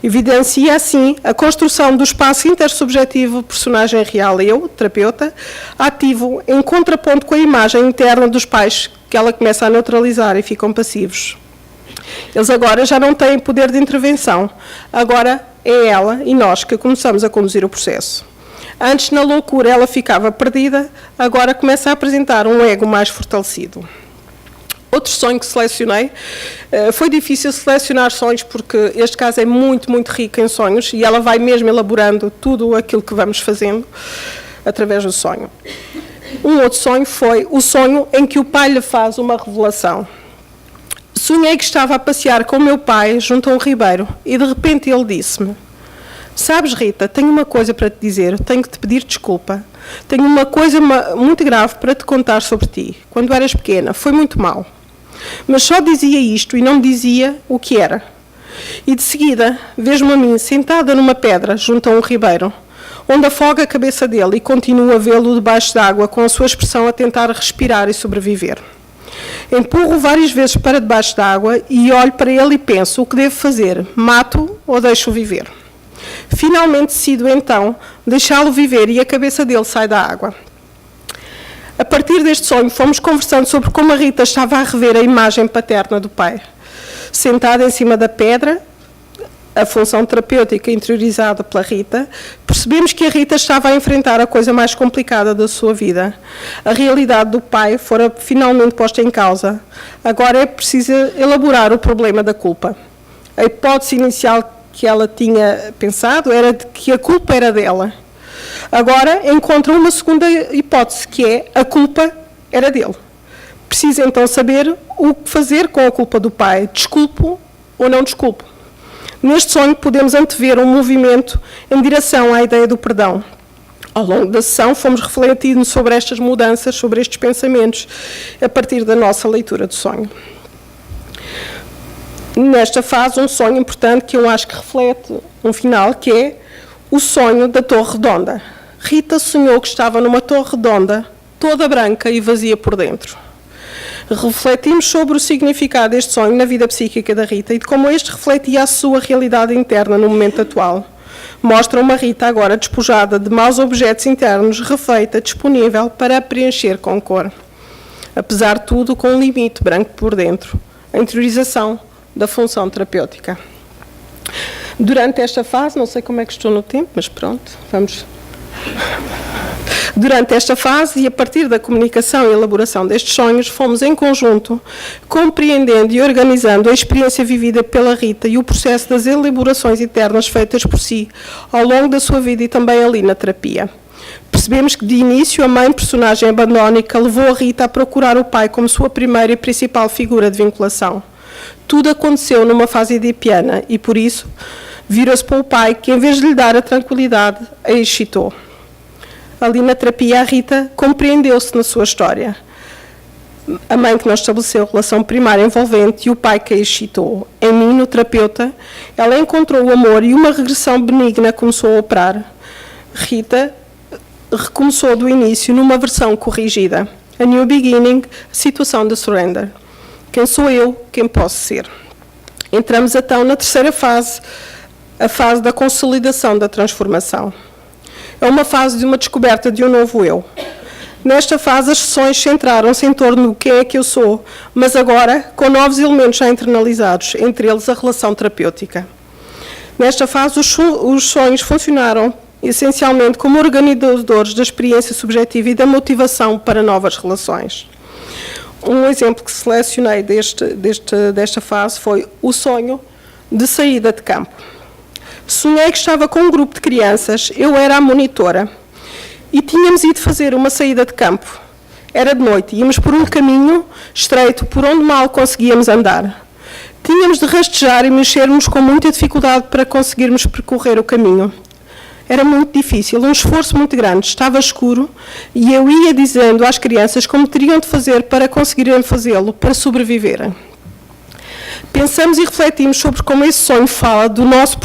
Evidencia, assim, a construção do espaço intersubjetivo personagem real, eu, terapeuta, ativo em contraponto com a imagem interna dos pais, que ela começa a neutralizar e ficam passivos. Eles agora já não têm poder de intervenção, agora é ela e nós que começamos a conduzir o processo. Antes, na loucura, ela ficava perdida, agora começa a apresentar um ego mais fortalecido. Outro sonho que selecionei, foi difícil selecionar sonhos porque este caso é muito, muito rico em sonhos e ela vai mesmo elaborando tudo aquilo que vamos fazendo através do sonho. Um outro sonho foi o sonho em que o pai lhe faz uma revelação. Sonhei que estava a passear com o meu pai junto a um ribeiro e de repente ele disse-me: sabes, Rita, tenho uma coisa para te dizer, tenho que te pedir desculpa. Tenho uma coisa muito grave para te contar sobre ti. Quando eras pequena, foi muito mau. Mas só dizia isto e não me dizia o que era. E de seguida, vejo-me a mim sentada numa pedra junto a um ribeiro, onde afoga a cabeça dele e continuo a vê-lo debaixo d'água com a sua expressão a tentar respirar e sobreviver. Empurro várias vezes para debaixo d'água e olho para ele e penso: o que devo fazer? Mato ou deixo-o viver? Finalmente decido então deixá-lo viver e a cabeça dele sai da água. A partir deste sonho fomos conversando sobre como a Rita estava a rever a imagem paterna do pai. Sentada em cima da pedra, a função terapêutica interiorizada pela Rita, percebemos que a Rita estava a enfrentar a coisa mais complicada da sua vida. A realidade do pai fora finalmente posta em causa. Agora é preciso elaborar o problema da culpa. A hipótese inicial que ela tinha pensado era de que a culpa era dela. Agora encontra uma segunda hipótese, que é a culpa era dele. Precisa então saber o que fazer com a culpa do pai. Desculpo ou não desculpo? Neste sonho podemos antever um movimento em direção à ideia do perdão. Ao longo da sessão fomos refletindo sobre estas mudanças, sobre estes pensamentos, a partir da nossa leitura do sonho. Nesta fase, um sonho importante que eu acho que reflete um final, que é o sonho da Torre Redonda. Rita sonhou que estava numa torre redonda, toda branca e vazia por dentro. Refletimos sobre o significado deste sonho na vida psíquica da Rita e de como este refletia a sua realidade interna no momento atual. Mostra uma Rita agora despojada de maus objetos internos, refeita, disponível para a preencher com cor. Apesar de tudo, com um limite branco por dentro. A interiorização da função terapêutica. Durante esta fase, não sei como é que estou no tempo, mas pronto, vamos. Durante esta fase e a partir da comunicação e elaboração destes sonhos, fomos em conjunto compreendendo e organizando a experiência vivida pela Rita e o processo das elaborações internas feitas por si ao longo da sua vida e também ali na terapia. Percebemos que de início a mãe personagem abandónica levou a Rita a procurar o pai como sua primeira e principal figura de vinculação. Tudo aconteceu numa fase edipiana e, por isso, virou-se para o pai que, em vez de lhe dar a tranquilidade, a excitou. Ali na terapia, a Rita compreendeu-se na sua história. A mãe que não estabeleceu relação primária envolvente e o pai que a excitou. Em mim, no terapeuta, ela encontrou o amor e uma regressão benigna começou a operar. Rita recomeçou do início numa versão corrigida. A new beginning, a situação de surrender. Quem sou eu, quem posso ser? Entramos então na terceira fase, a fase da consolidação da transformação. É uma fase de uma descoberta de um novo eu. Nesta fase, as sessões centraram-se em torno do quem é que eu sou, mas agora com novos elementos já internalizados, entre eles a relação terapêutica. Nesta fase, os sonhos funcionaram essencialmente como organizadores da experiência subjetiva e da motivação para novas relações. Um exemplo que selecionei desta fase foi o sonho de saída de campo. Sonhei que estava com um grupo de crianças, eu era a monitora, e tínhamos ido fazer uma saída de campo. Era de noite, íamos por um caminho estreito por onde mal conseguíamos andar. Tínhamos de rastejar e mexermos com muita dificuldade para conseguirmos percorrer o caminho. Era muito difícil, um esforço muito grande, estava escuro e eu ia dizendo às crianças como teriam de fazer para conseguirem fazê-lo, para sobreviverem. Pensamos e refletimos sobre como esse sonho fala do nosso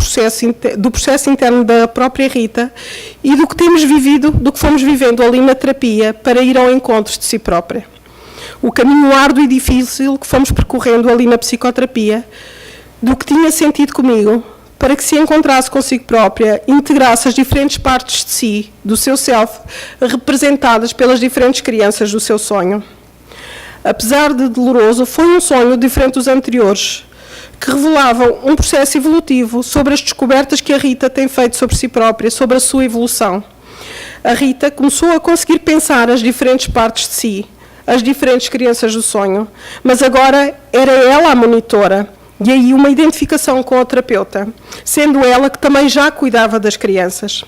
do processo interno da própria Rita e do que temos vivido, do que fomos vivendo ali na terapia para ir ao encontro de si própria. O caminho árduo e difícil que fomos percorrendo ali na psicoterapia, do que tinha sentido comigo, para que se encontrasse consigo própria, integrasse as diferentes partes de si, do seu self, representadas pelas diferentes crianças do seu sonho. Apesar de doloroso, foi um sonho diferente dos anteriores, que revelavam um processo evolutivo sobre as descobertas que a Rita tem feito sobre si própria, sobre a sua evolução. A Rita começou a conseguir pensar as diferentes partes de si, as diferentes crianças do sonho, mas agora era ela a monitora, e aí uma identificação com a terapeuta, sendo ela que também já cuidava das crianças.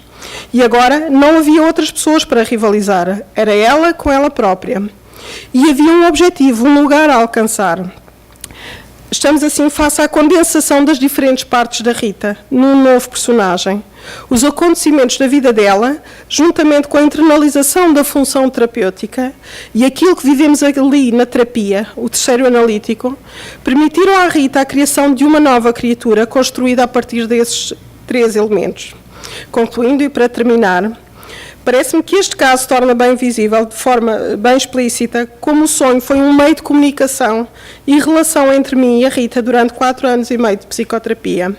E agora não havia outras pessoas para rivalizar, era ela com ela própria. E havia um objetivo, um lugar a alcançar. Estamos assim face à condensação das diferentes partes da Rita, num novo personagem. Os acontecimentos da vida dela, juntamente com a internalização da função terapêutica e aquilo que vivemos ali na terapia, o terceiro analítico, permitiram à Rita a criação de uma nova criatura construída a partir desses 3 elementos. Concluindo e para terminar, parece-me que este caso torna bem visível, de forma bem explícita, como o sonho foi um meio de comunicação e relação entre mim e a Rita durante 4 anos e meio de psicoterapia.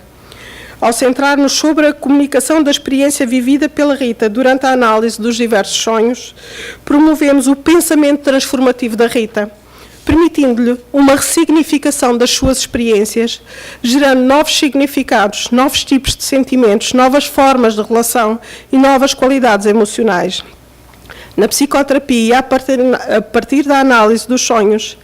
Ao centrar-nos sobre a comunicação da experiência vivida pela Rita durante a análise dos diversos sonhos, promovemos o pensamento transformativo da Rita, permitindo-lhe uma ressignificação das suas experiências, gerando novos significados, novos tipos de sentimentos, novas formas de relação e novas qualidades emocionais. Na psicoterapia, a partir da análise dos sonhos,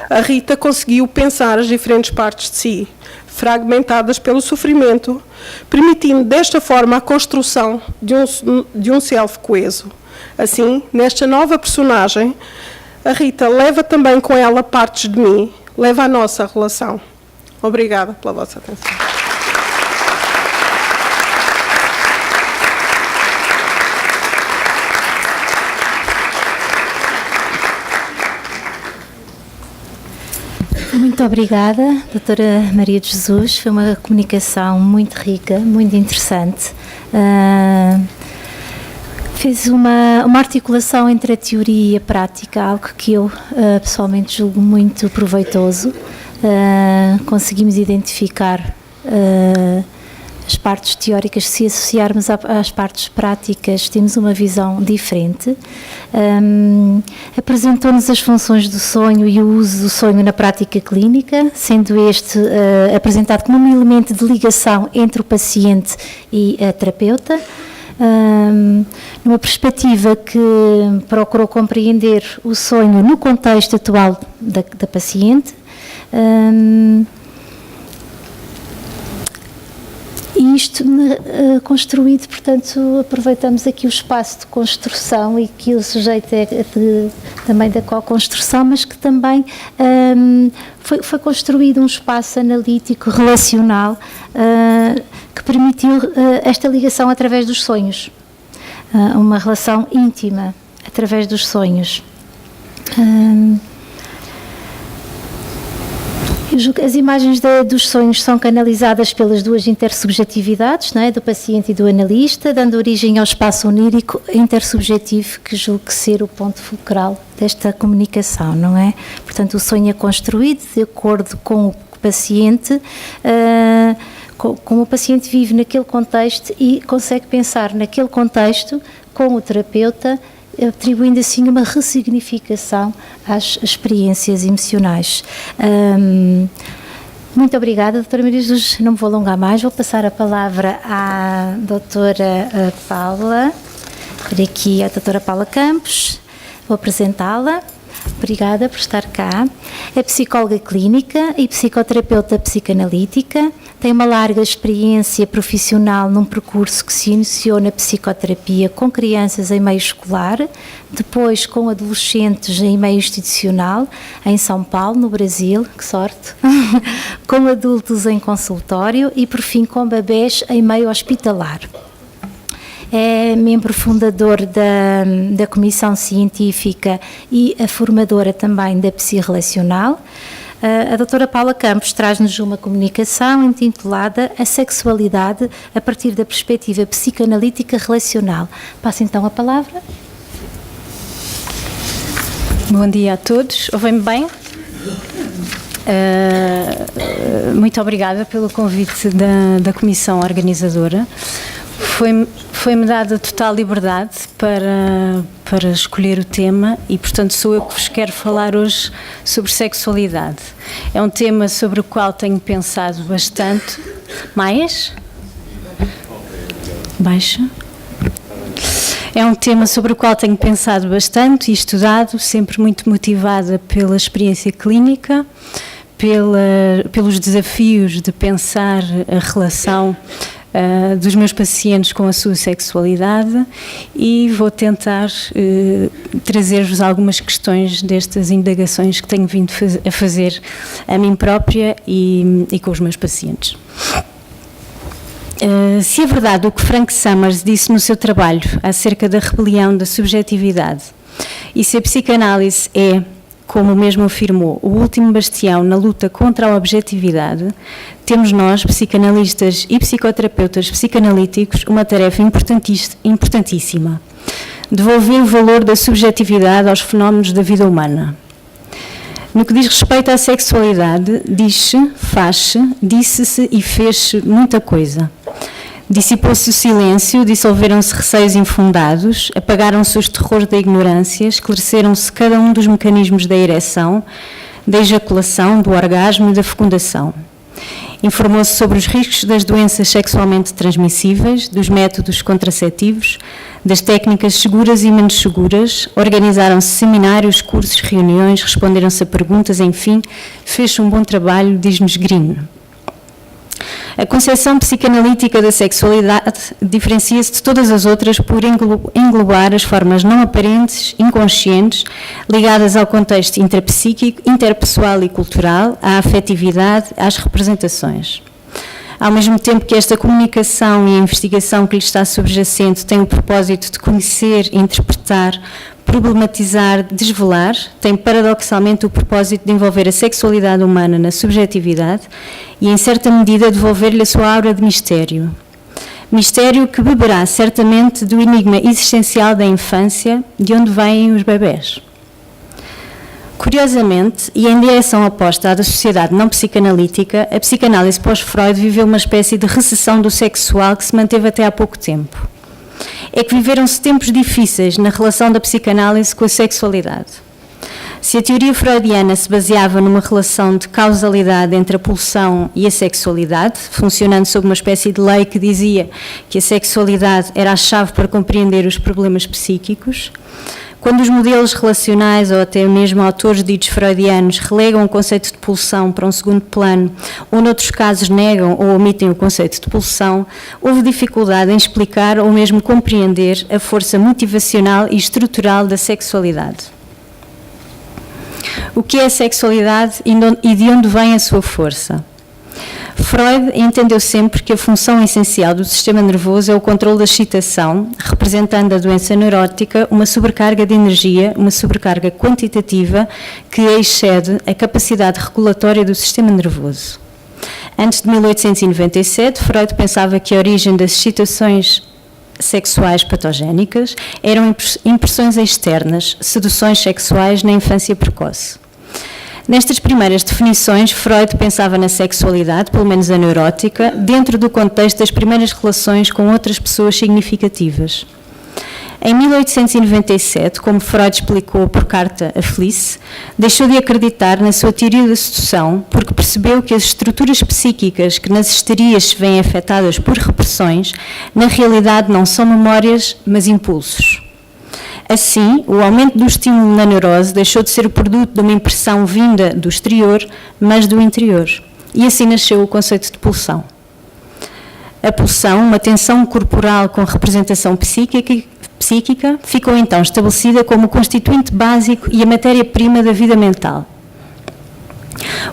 a Rita conseguiu pensar as diferentes partes de si, fragmentadas pelo sofrimento, permitindo desta forma a construção de um self coeso. Assim, nesta nova personagem, a Rita leva também com ela partes de mim, leva a nossa relação. Obrigada pela vossa atenção. Muito obrigada, doutora Maria de Jesus. Foi uma comunicação muito rica, muito interessante. Fez uma articulação entre a teoria e a prática, algo que eu pessoalmente julgo muito proveitoso. Conseguimos identificar as partes teóricas, se associarmos às partes práticas, temos uma visão diferente. Apresentou-nos as funções do sonho e o uso do sonho na prática clínica, sendo este apresentado como um elemento de ligação entre o paciente e a terapeuta. Numa perspectiva que procurou compreender o sonho no contexto atual da paciente. E isto construído, portanto, aproveitamos aqui o espaço de construção e que o sujeito é também da co-construção, mas que também foi construído um espaço analítico, relacional, que permitiu esta ligação através dos sonhos, uma relação íntima através dos sonhos. As imagens dos sonhos são canalizadas pelas 2 intersubjetividades, não é? Do paciente e do analista, dando origem ao espaço onírico intersubjetivo, que julgo que ser o ponto fulcral desta comunicação, não é? Portanto, o sonho é construído de acordo com o paciente, como o paciente vive naquele contexto e consegue pensar naquele contexto com o terapeuta, atribuindo assim uma ressignificação às experiências emocionais. Muito obrigada, doutora Maria Jesus. Não me vou alongar mais, vou passar a palavra à doutora Paula, por aqui a doutora Paula Campos, vou apresentá-la. Obrigada por estar cá. É psicóloga clínica e psicoterapeuta psicanalítica, tem uma larga experiência profissional num percurso que se iniciou na psicoterapia com crianças em meio escolar, depois com adolescentes em meio institucional, em São Paulo, no Brasil, que sorte, com adultos em consultório e, por fim, com bebés em meio hospitalar. É membro fundador da Comissão Científica e a formadora também da Psi-Relacional. A doutora Paula Campos traz-nos uma comunicação intitulada A Sexualidade a partir da perspectiva psicanalítica relacional. Passo então a palavra. Bom dia a todos, ouvem-me bem? Muito obrigada pelo convite da comissão organizadora. Foi-me dada total liberdade para escolher o tema e, portanto, sou eu que vos quero falar hoje sobre sexualidade. É um tema sobre o qual tenho pensado bastante. Mais? Baixa? É um tema sobre o qual tenho pensado bastante e estudado, sempre muito motivada pela experiência clínica, pelos desafios de pensar a relação dos meus pacientes com a sua sexualidade, e vou tentar trazer-vos algumas questões destas indagações que tenho vindo a fazer a mim própria e com os meus pacientes. Se é verdade o que Frank Summers disse no seu trabalho acerca da rebelião da subjetividade, e se a psicanálise é, como mesmo afirmou, o último bastião na luta contra a objetividade, temos nós, psicanalistas e psicoterapeutas psicanalíticos, uma tarefa importantíssima: devolver o valor da subjetividade aos fenómenos da vida humana. No que diz respeito à sexualidade, diz-se, faz-se, disse-se e fez-se muita coisa. Dissipou-se o silêncio, dissolveram-se receios infundados, apagaram-se os terrores da ignorância, esclareceram-se cada um dos mecanismos da ereção, da ejaculação, do orgasmo e da fecundação. Informou-se sobre os riscos das doenças sexualmente transmissíveis, dos métodos contraceptivos, das técnicas seguras e menos seguras, organizaram-se seminários, cursos, reuniões, responderam-se a perguntas, enfim, fez-se um bom trabalho, diz-nos Green. A concepção psicanalítica da sexualidade diferencia-se de todas as outras por englobar as formas não aparentes, inconscientes, ligadas ao contexto intrapsíquico, interpessoal e cultural, à afetividade, às representações. Ao mesmo tempo que esta comunicação e a investigação que lhe está subjacente tem o propósito de conhecer, interpretar, problematizar, desvelar, tem paradoxalmente o propósito de envolver a sexualidade humana na subjetividade e, em certa medida, devolver-lhe a sua aura de mistério. Mistério que beberá certamente do enigma existencial da infância, de onde vêm os bebés. Curiosamente, e em direção oposta à da sociedade não psicanalítica, a psicanálise pós-Freud viveu uma espécie de recessão do sexual que se manteve até há pouco tempo. É que viveram-se tempos difíceis na relação da psicanálise com a sexualidade. Se a teoria freudiana se baseava numa relação de causalidade entre a pulsão e a sexualidade, funcionando sob uma espécie de lei que dizia que a sexualidade era a chave para compreender os problemas psíquicos, quando os modelos relacionais ou até mesmo autores ditos freudianos relegam o conceito de pulsão para um segundo plano ou, noutros casos, negam ou omitem o conceito de pulsão, houve dificuldade em explicar ou mesmo compreender a força motivacional e estrutural da sexualidade. O que é a sexualidade e de onde vem a sua força? Freud entendeu sempre que a função essencial do sistema nervoso é o controle da excitação, representando a doença neurótica uma sobrecarga de energia, uma sobrecarga quantitativa que excede a capacidade regulatória do sistema nervoso. Antes de 1897, Freud pensava que a origem das excitações sexuais patogénicas eram impressões externas, seduções sexuais na infância precoce. Nestas primeiras definições, Freud pensava na sexualidade, pelo menos a neurótica, dentro do contexto das primeiras relações com outras pessoas significativas. Em 1897, como Freud explicou por carta a Fliess, deixou de acreditar na sua teoria da sedução porque percebeu que as estruturas psíquicas que nas histerias se veem afetadas por repressões, na realidade não são memórias, mas impulsos. Assim, o aumento do estímulo na neurose deixou de ser o produto de uma impressão vinda do exterior, mas do interior. E assim nasceu o conceito de pulsão. A pulsão, uma tensão corporal com representação psíquica, ficou então estabelecida como o constituinte básico e a matéria-prima da vida mental.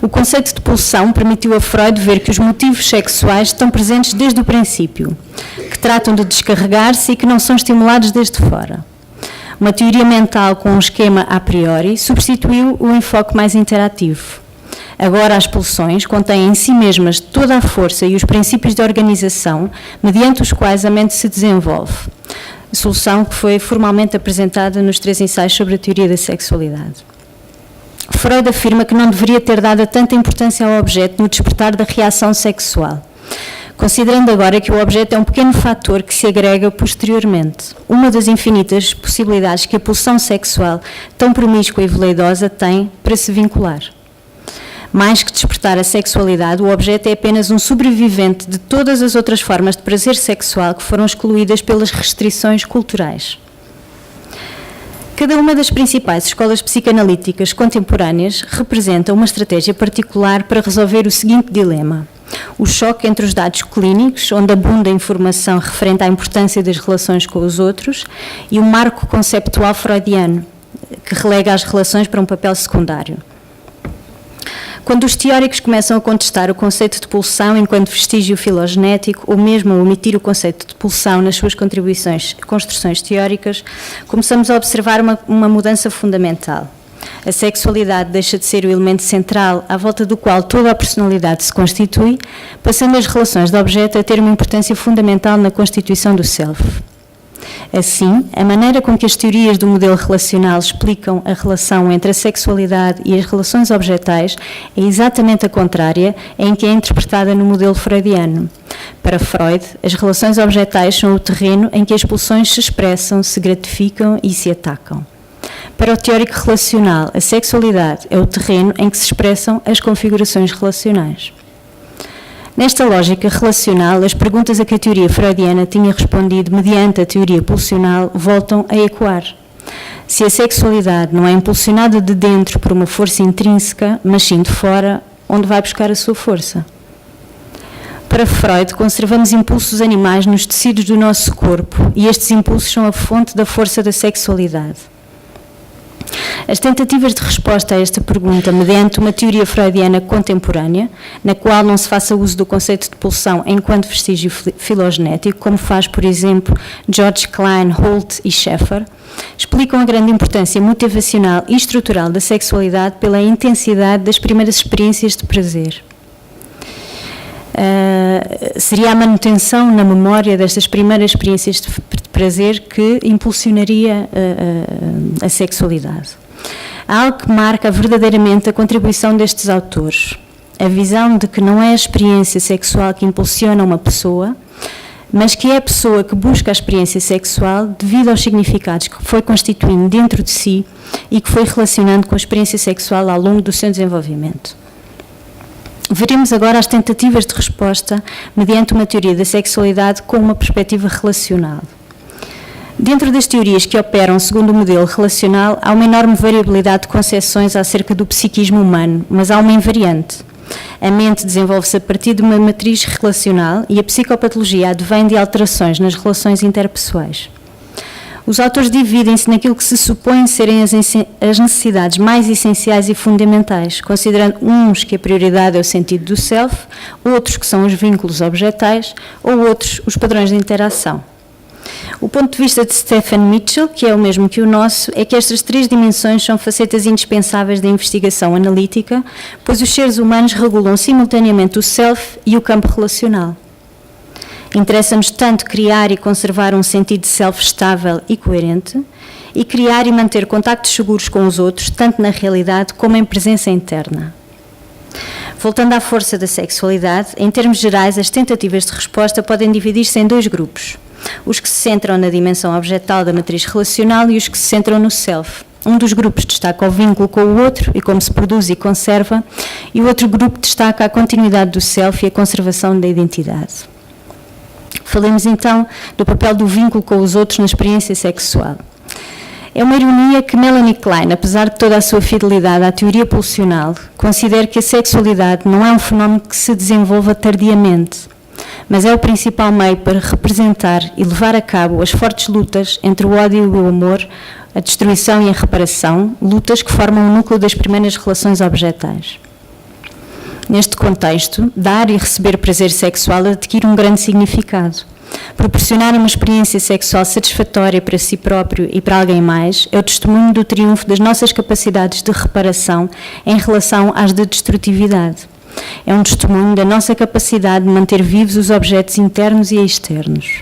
O conceito de pulsão permitiu a Freud ver que os motivos sexuais estão presentes desde o princípio, que tratam de descarregar-se e que não são estimulados desde fora. Uma teoria mental com um esquema a priori substituiu o enfoque mais interativo. Agora as pulsões contêm em si mesmas toda a força e os princípios de organização mediante os quais a mente se desenvolve. Solução que foi formalmente apresentada nos 3 ensaios sobre a teoria da sexualidade. Freud afirma que não deveria ter dado tanta importância ao objeto no despertar da reação sexual, considerando agora que o objeto é um pequeno fator que se agrega posteriormente, uma das infinitas possibilidades que a pulsão sexual, tão promíscua e veleidosa, tem para se vincular. Mais que despertar a sexualidade, o objeto é apenas um sobrevivente de todas as outras formas de prazer sexual que foram excluídas pelas restrições culturais. Cada uma das principais escolas psicanalíticas contemporâneas representa uma estratégia particular para resolver o seguinte dilema: o choque entre os dados clínicos, onde abunda a informação referente à importância das relações com os outros, e o marco conceptual freudiano, que relega as relações para um papel secundário. Quando os teóricos começam a contestar o conceito de pulsão enquanto vestígio filogenético, ou mesmo a omitir o conceito de pulsão nas suas construções teóricas, começamos a observar uma mudança fundamental. A sexualidade deixa de ser o elemento central à volta do qual toda a personalidade se constitui, passando as relações de objeto a ter uma importância fundamental na constituição do self. Assim, a maneira com que as teorias do modelo relacional explicam a relação entre a sexualidade e as relações objetais é exatamente a contrária em que é interpretada no modelo freudiano. Para Freud, as relações objetais são o terreno em que as pulsões se expressam, se gratificam e se atacam. Para o teórico relacional, a sexualidade é o terreno em que se expressam as configurações relacionais. Nesta lógica relacional, as perguntas a que a teoria freudiana tinha respondido mediante a teoria pulsional voltam a ecoar. Se a sexualidade não é impulsionada de dentro por uma força intrínseca, mas sim de fora, onde vai buscar a sua força? Para Freud, conservamos impulsos animais nos tecidos do nosso corpo e estes impulsos são a fonte da força da sexualidade. As tentativas de resposta a esta pergunta mediante uma teoria freudiana contemporânea, na qual não se faça uso do conceito de pulsão enquanto vestígio filogenético, como faz, por exemplo, George Klein, Holt e Schaeffer, explicam a grande importância motivacional e estrutural da sexualidade pela intensidade das primeiras experiências de prazer. Seria a manutenção na memória destas primeiras experiências de prazer que impulsionaria a sexualidade. Há algo que marca verdadeiramente a contribuição destes autores, a visão de que não é a experiência sexual que impulsiona uma pessoa, mas que é a pessoa que busca a experiência sexual devido aos significados que foi constituindo dentro de si e que foi relacionando com a experiência sexual ao longo do seu desenvolvimento. Veremos agora as tentativas de resposta mediante uma teoria da sexualidade com uma perspectiva relacional. Dentro das teorias que operam segundo o modelo relacional, há uma enorme variabilidade de concepções acerca do psiquismo humano, mas há uma invariante. A mente desenvolve-se a partir de uma matriz relacional e a psicopatologia advém de alterações nas relações interpessoais. Os autores dividem-se naquilo que se supõe serem as necessidades mais essenciais e fundamentais, considerando uns que a prioridade é o sentido do self, outros que são os vínculos objetais ou outros os padrões de interação. O ponto de vista de Stephen Mitchell, que é o mesmo que o nosso, é que estas 3 dimensões são facetas indispensáveis da investigação analítica, pois os seres humanos regulam simultaneamente o self e o campo relacional. Interessa-nos tanto criar e conservar um sentido de self estável e coerente, e criar e manter contactos seguros com os outros, tanto na realidade como em presença interna. Voltando à força da sexualidade, em termos gerais, as tentativas de resposta podem dividir-se em 2 grupos. Os que se centram na dimensão objetal da matriz relacional e os que se centram no self. Um dos grupos destaca o vínculo com o outro e como se produz e conserva, e o outro grupo destaca a continuidade do self e a conservação da identidade. Falemos então do papel do vínculo com os outros na experiência sexual. É uma ironia que Melanie Klein, apesar de toda a sua fidelidade à teoria pulsional, considera que a sexualidade não é um fenómeno que se desenvolva tardiamente, mas é o principal meio para representar e levar a cabo as fortes lutas entre o ódio e o amor, a destruição e a reparação, lutas que formam o núcleo das primeiras relações objetais. Neste contexto, dar e receber prazer sexual adquire um grande significado. Proporcionar uma experiência sexual satisfatória para si próprio e para alguém mais é o testemunho do triunfo das nossas capacidades de reparação em relação às de destrutividade. É um testemunho da nossa capacidade de manter vivos os objetos internos e externos.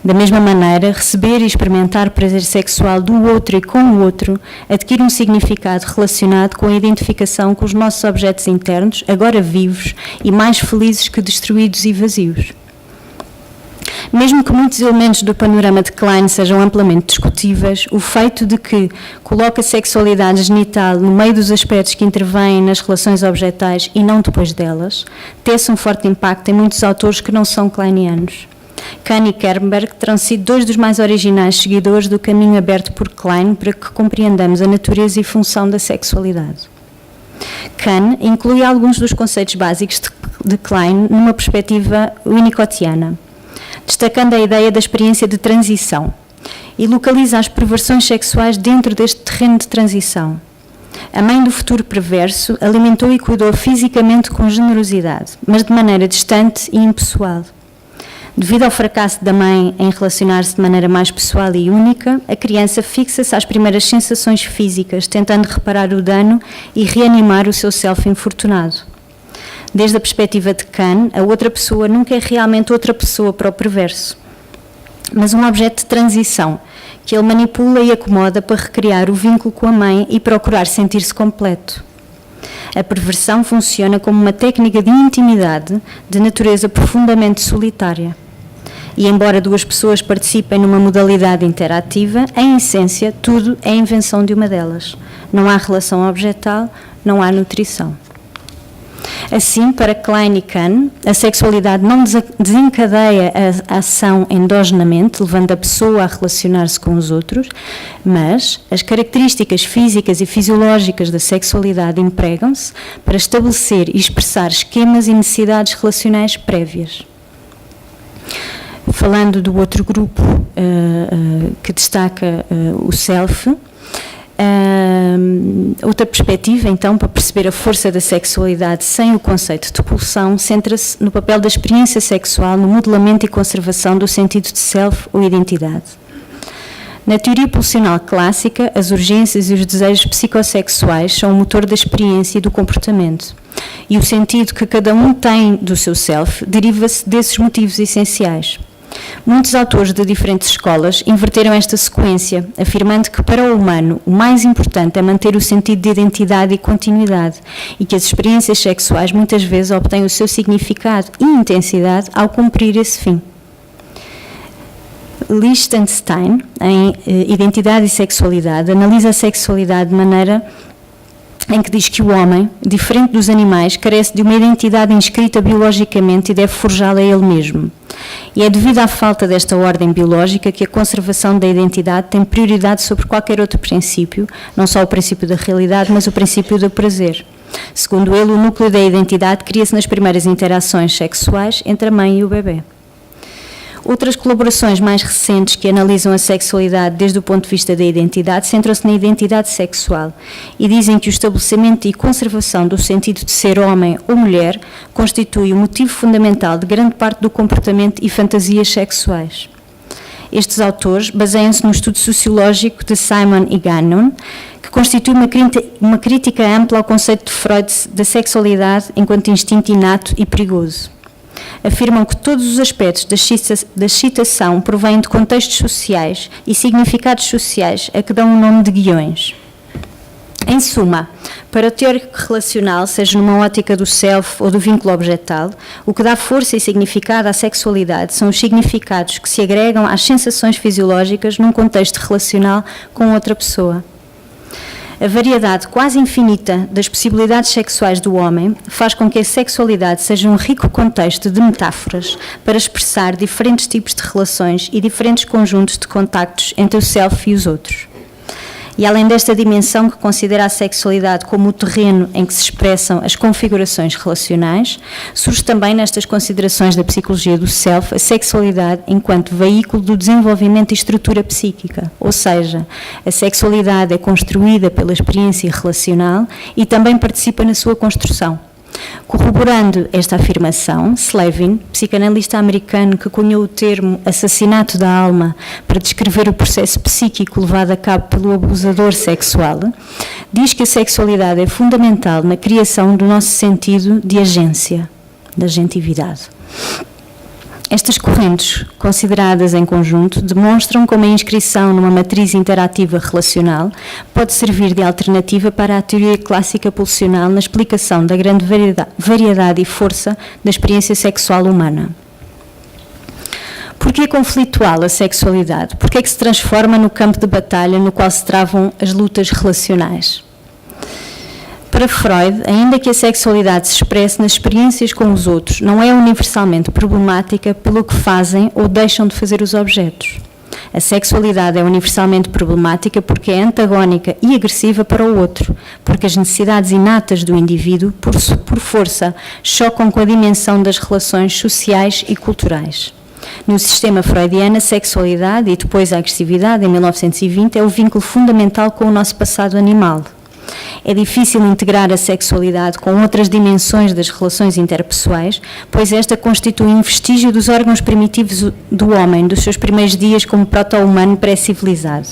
Da mesma maneira, receber e experimentar prazer sexual do outro e com o outro adquire um significado relacionado com a identificação com os nossos objetos internos, agora vivos e mais felizes que destruídos e vazios. Mesmo que muitos elementos do panorama de Klein sejam amplamente discutíveis, o feito de que coloca a sexualidade genital no meio dos aspectos que intervêm nas relações objetais e não depois delas, tece um forte impacto em muitos autores que não são kleinianos. Kahn e Kernberg terão sido 2 dos mais originais seguidores do caminho aberto por Klein para que compreendamos a natureza e função da sexualidade. Kahn inclui alguns dos conceitos básicos de Klein numa perspectiva winnicottiana, destacando a ideia da experiência de transição, e localiza as perversões sexuais dentro deste terreno de transição. A mãe do futuro perverso alimentou e cuidou fisicamente com generosidade, mas de maneira distante e impessoal. Devido ao fracasso da mãe em relacionar-se de maneira mais pessoal e única, a criança fixa-se às primeiras sensações físicas, tentando reparar o dano e reanimar o seu self infortunado. Desde a perspectiva de Kahn, a outra pessoa nunca é realmente outra pessoa para o perverso, mas um objeto de transição, que ele manipula e acomoda para recriar o vínculo com a mãe e procurar sentir-se completo. A perversão funciona como uma técnica de intimidade de natureza profundamente solitária. E embora 2 pessoas participem numa modalidade interativa, em essência, tudo é invenção de uma delas. Não há relação objetal, não há nutrição. Assim, para Klein e Kahn, a sexualidade não desencadeia a ação endogenamente, levando a pessoa a relacionar-se com os outros, mas as características físicas e fisiológicas da sexualidade empregam-se para estabelecer e expressar esquemas e necessidades relacionais prévias. Falando do outro grupo que destaca o self, outra perspectiva, então, para perceber a força da sexualidade sem o conceito de pulsão, centra-se no papel da experiência sexual no modelamento e conservação do sentido de self ou identidade. Na teoria pulsional clássica, as urgências e os desejos psicossexuais são o motor da experiência e do comportamento, e o sentido que cada um tem do seu self deriva-se desses motivos essenciais. Muitos autores de diferentes escolas inverteram esta sequência, afirmando que para o humano o mais importante é manter o sentido de identidade e continuidade e que as experiências sexuais muitas vezes obtêm o seu significado e intensidade ao cumprir esse fim. Lichtenstein, em Identidade e Sexualidade, analisa a sexualidade de maneira em que diz que o homem, diferente dos animais, carece de uma identidade inscrita biologicamente e deve forjá-la a ele mesmo. E é devido à falta desta ordem biológica que a conservação da identidade tem prioridade sobre qualquer outro princípio, não só o princípio da realidade, mas o princípio do prazer. Segundo ele, o núcleo da identidade cria-se nas primeiras interações sexuais entre a mãe e o bebê. Outras colaborações mais recentes que analisam a sexualidade desde o ponto de vista da identidade centram-se na identidade sexual e dizem que o estabelecimento e conservação do sentido de ser homem ou mulher constitui o motivo fundamental de grande parte do comportamento e fantasias sexuais. Estes autores baseiam-se no estudo sociológico de Simon e Gannon, que constitui uma crítica ampla ao conceito de Freud da sexualidade enquanto instinto inato e perigoso. Afirmam que todos os aspectos da excitação provêm de contextos sociais e significados sociais a que dão o nome de guiões. Em suma, Para o teórico relacional, seja numa ótica do self ou do vínculo objetal, o que dá força e significado à sexualidade são os significados que se agregam às sensações fisiológicas num contexto relacional com outra pessoa. A variedade quase infinita das possibilidades sexuais do homem faz com que a sexualidade seja um rico contexto de metáforas para expressar diferentes tipos de relações e diferentes conjuntos de contactos entre o self e os outros. E além desta dimensão que considera a sexualidade como o terreno em que se expressam as configurações relacionais, surge também nestas considerações da psicologia do self a sexualidade enquanto veículo do desenvolvimento e estrutura psíquica, ou seja, a sexualidade é construída pela experiência relacional e também participa na sua construção. Corroborando esta afirmação, Slevin, psicanalista americano que cunhou o termo assassinato da alma para descrever o processo psíquico levado a cabo pelo abusador sexual, diz que a sexualidade é fundamental na criação do nosso sentido de agência, da agentividade. Estas correntes, consideradas em conjunto, demonstram como a inscrição numa matriz interativa relacional pode servir de alternativa para a teoria clássica pulsional na explicação da grande variedade e força da experiência sexual humana. Por que é conflitual a sexualidade? Por que é que se transforma no campo de batalha no qual se travam as lutas relacionais? Para Freud, ainda que a sexualidade se expresse nas experiências com os outros, não é universalmente problemática pelo que fazem ou deixam de fazer os objetos. A sexualidade é universalmente problemática porque é antagónica e agressiva para o outro, porque as necessidades inatas do indivíduo, por força, chocam com a dimensão das relações sociais e culturais. No sistema freudiano, a sexualidade e depois a agressividade, em 1920, é o vínculo fundamental com o nosso passado animal. É difícil integrar a sexualidade com outras dimensões das relações interpessoais, pois esta constitui um vestígio dos órgãos primitivos do homem, dos seus primeiros dias como proto-humano pré-civilizado.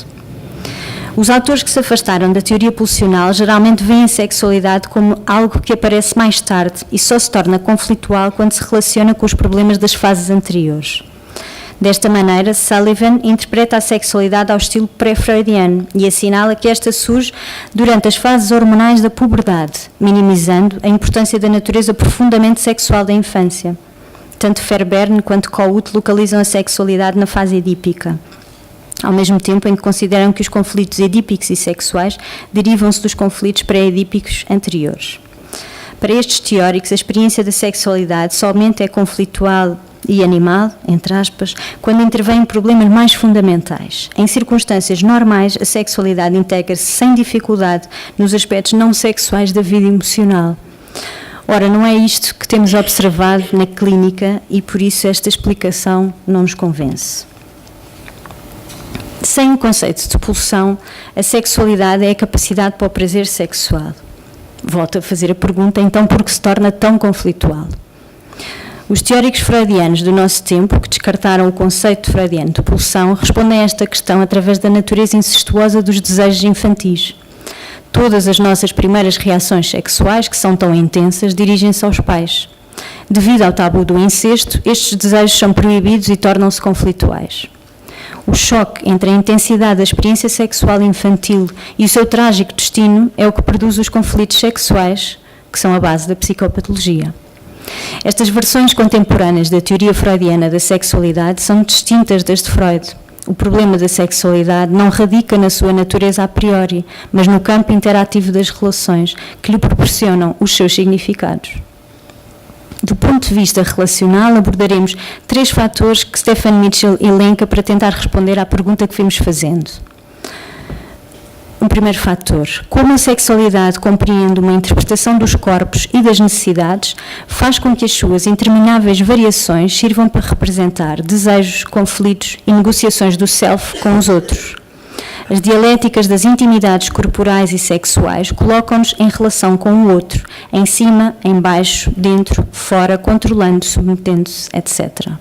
Os autores que se afastaram da teoria pulsional geralmente veem a sexualidade como algo que aparece mais tarde e só se torna conflitual quando se relaciona com os problemas das fases anteriores. Desta maneira, Sullivan interpreta a sexualidade ao estilo pré-freudiano e assinala que esta surge durante as fases hormonais da puberdade, minimizando a importância da natureza profundamente sexual da infância. Tanto Fairbairn quanto Kohut localizam a sexualidade na fase edípica, ao mesmo tempo em que consideram que os conflitos edípicos e sexuais derivam-se dos conflitos pré-edípicos anteriores. Para estes teóricos, a experiência da sexualidade somente é conflitual e animal, entre aspas, quando intervêm problemas mais fundamentais. Em circunstâncias normais, a sexualidade integra-se sem dificuldade nos aspectos não sexuais da vida emocional. Ora, não é isto que temos observado na clínica e por isso esta explicação não nos convence. Sem o conceito de pulsão, a sexualidade é a capacidade para o prazer sexual. Volto a fazer a pergunta, então, por que se torna tão conflitual? Os teóricos freudianos do nosso tempo, que descartaram o conceito freudiano de pulsão, respondem a esta questão através da natureza incestuosa dos desejos infantis. Todas as nossas primeiras reações sexuais, que são tão intensas, dirigem-se aos pais. Devido ao tabu do incesto, estes desejos são proibidos e tornam-se conflituais. O choque entre a intensidade da experiência sexual infantil e o seu trágico destino é o que produz os conflitos sexuais, que são a base da psicopatologia. Estas versões contemporâneas da teoria freudiana da sexualidade são distintas das de Freud. O problema da sexualidade não radica na sua natureza a priori, mas no campo interativo das relações que lhe proporcionam os seus significados. Do ponto de vista relacional, abordaremos 3 fatores que Stephen Mitchell elenca para tentar responder à pergunta que vimos fazendo. Um primeiro fator, como a sexualidade compreende uma interpretação dos corpos e das necessidades, faz com que as suas intermináveis variações sirvam para representar desejos, conflitos e negociações do self com os outros. As dialéticas das intimidades corporais e sexuais colocam-nos em relação com o outro, em cima, em baixo, dentro, fora, controlando, submetendo-se, etc.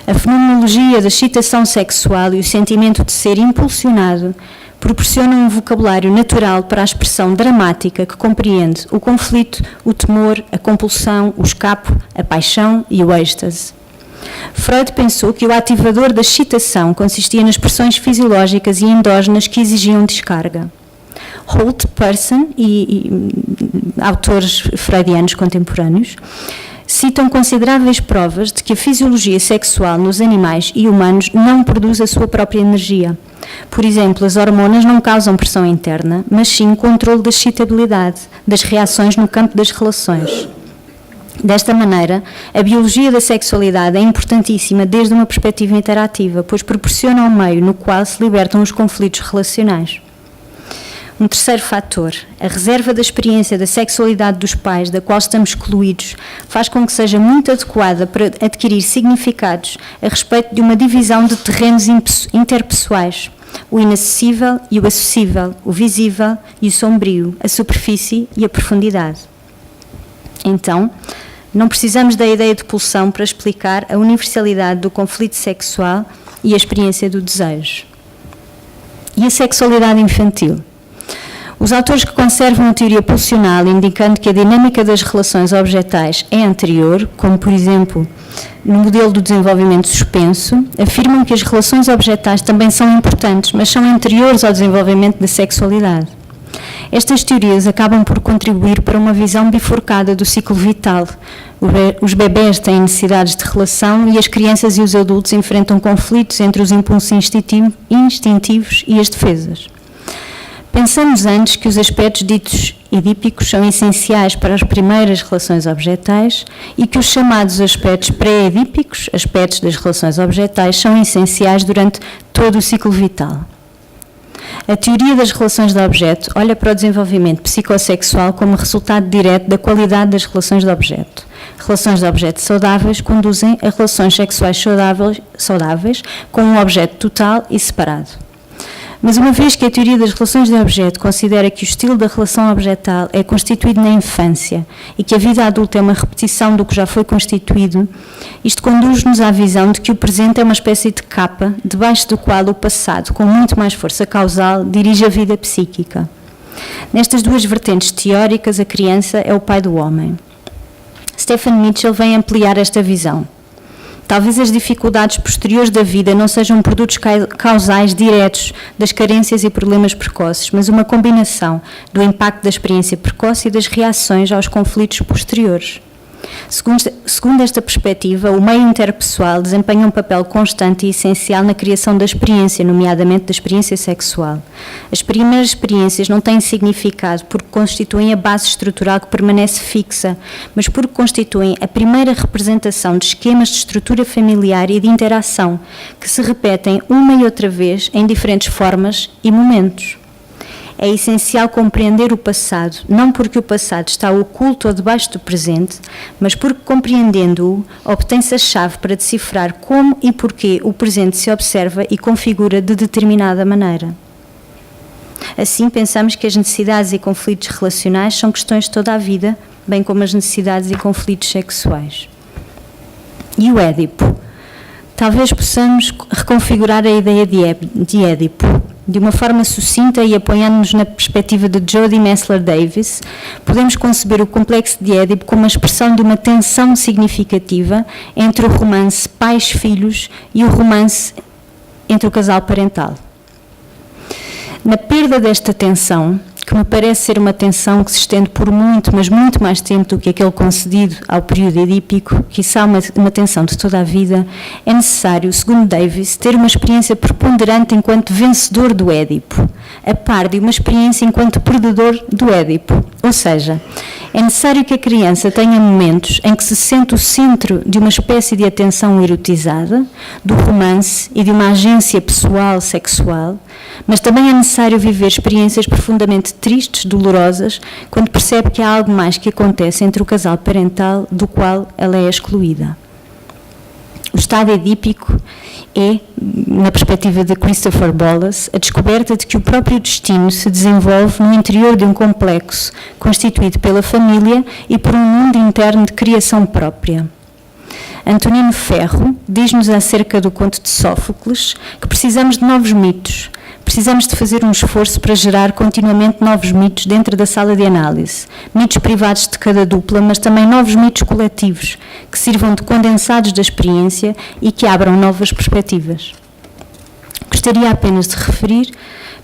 A fenomenologia da excitação sexual e o sentimento de ser impulsionado proporcionam um vocabulário natural para a expressão dramática que compreende o conflito, o temor, a compulsão, o escape, a paixão e o êxtase. Freud pensou que o ativador da excitação consistia nas pressões fisiológicas e endógenas que exigiam descarga. Holt, Person e autores freudianos contemporâneos citam consideráveis provas de que a fisiologia sexual nos animais e humanos não produz a sua própria energia. Por exemplo, as hormonas não causam pressão interna, mas sim controle da excitabilidade, das reações no campo das relações. Desta maneira, a biologia da sexualidade é importantíssima desde uma perspectiva interativa, pois proporciona um meio no qual se libertam os conflitos relacionais. Um terceiro fator, a reserva da experiência da sexualidade dos pais, da qual estamos excluídos, faz com que seja muito adequada para adquirir significados a respeito de uma divisão de terrenos interpessoais, o inacessível e o acessível, o visível e o sombrio, a superfície e a profundidade. Então, não precisamos da ideia de pulsão para explicar a universalidade do conflito sexual e a experiência do desejo. E a sexualidade infantil? Os autores que conservam a teoria pulsional, indicando que a dinâmica das relações objetais é anterior, como por exemplo no modelo do desenvolvimento suspenso, afirmam que as relações objetais também são importantes, mas são anteriores ao desenvolvimento da sexualidade. Estas teorias acabam por contribuir para uma visão bifurcada do ciclo vital. Os bebés têm necessidades de relação e as crianças e os adultos enfrentam conflitos entre os impulsos instintivos e as defesas. Pensamos antes que os aspectos ditos edípicos são essenciais para as primeiras relações objetais e que os chamados aspectos pré-edípicos, aspectos das relações objetais, são essenciais durante todo o ciclo vital. A teoria das relações de objeto olha para o desenvolvimento psicossexual como resultado direto da qualidade das relações de objeto. Relações de objeto saudáveis conduzem a relações sexuais saudáveis com um objeto total e separado. Mas uma vez que a teoria das relações de objeto considera que o estilo da relação objetal é constituído na infância e que a vida adulta é uma repetição do que já foi constituído, isto conduz-nos à visão de que o presente é uma espécie de capa debaixo do qual o passado, com muito mais força causal, dirige a vida psíquica. Nestas duas vertentes teóricas, a criança é o pai do homem. Stephen Mitchell vem ampliar esta visão. Talvez as dificuldades posteriores da vida não sejam produtos causais diretos das carências e problemas precoces, mas uma combinação do impacto da experiência precoce e das reações aos conflitos posteriores. Segundo esta perspectiva, o meio interpessoal desempenha um papel constante e essencial na criação da experiência, nomeadamente da experiência sexual. As primeiras experiências não têm significado porque constituem a base estrutural que permanece fixa, mas porque constituem a primeira representação de esquemas de estrutura familiar e de interação, que se repetem uma e outra vez em diferentes formas e momentos. É essencial compreender o passado, não porque o passado está oculto ou debaixo do presente, mas porque, compreendendo-o, obtém-se a chave para decifrar como e porquê o presente se observa e configura de determinada maneira. Assim, pensamos que as necessidades e conflitos relacionais são questões de toda a vida, bem como as necessidades e conflitos sexuais. E o Édipo? Talvez possamos reconfigurar a ideia de Édipo. De uma forma sucinta e apoiando-nos na perspectiva de Jodie Messler Davis, podemos conceber o complexo de Édipo como a expressão de uma tensão significativa entre o romance pais-filhos e o romance entre o casal parental. Na perda desta tensão, que me parece ser uma tensão que se estende por muito, mas muito mais tempo do que aquele concedido ao período edípico, quiçá uma tensão de toda a vida, é necessário, segundo Davis, ter uma experiência preponderante enquanto vencedor do Édipo, a par de uma experiência enquanto perdedor do Édipo. Ou seja, é necessário que a criança tenha momentos em que se sente o centro de uma espécie de atenção erotizada, do romance e de uma agência pessoal sexual, mas também é necessário viver experiências profundamente tristes, dolorosas, quando percebe que há algo mais que acontece entre o casal parental do qual ela é excluída. O estado edípico é, na perspectiva de Christopher Bollas, a descoberta de que o próprio destino se desenvolve no interior de um complexo constituído pela família e por um mundo interno de criação própria. Antonino Ferro diz-nos acerca do conto de Sófocles que precisamos de novos mitos. Precisamos de fazer um esforço para gerar continuamente novos mitos dentro da sala de análise. Mitos privados de cada dupla, mas também novos mitos coletivos, que sirvam de condensados da experiência e que abram novas perspectivas. Gostaria apenas de referir,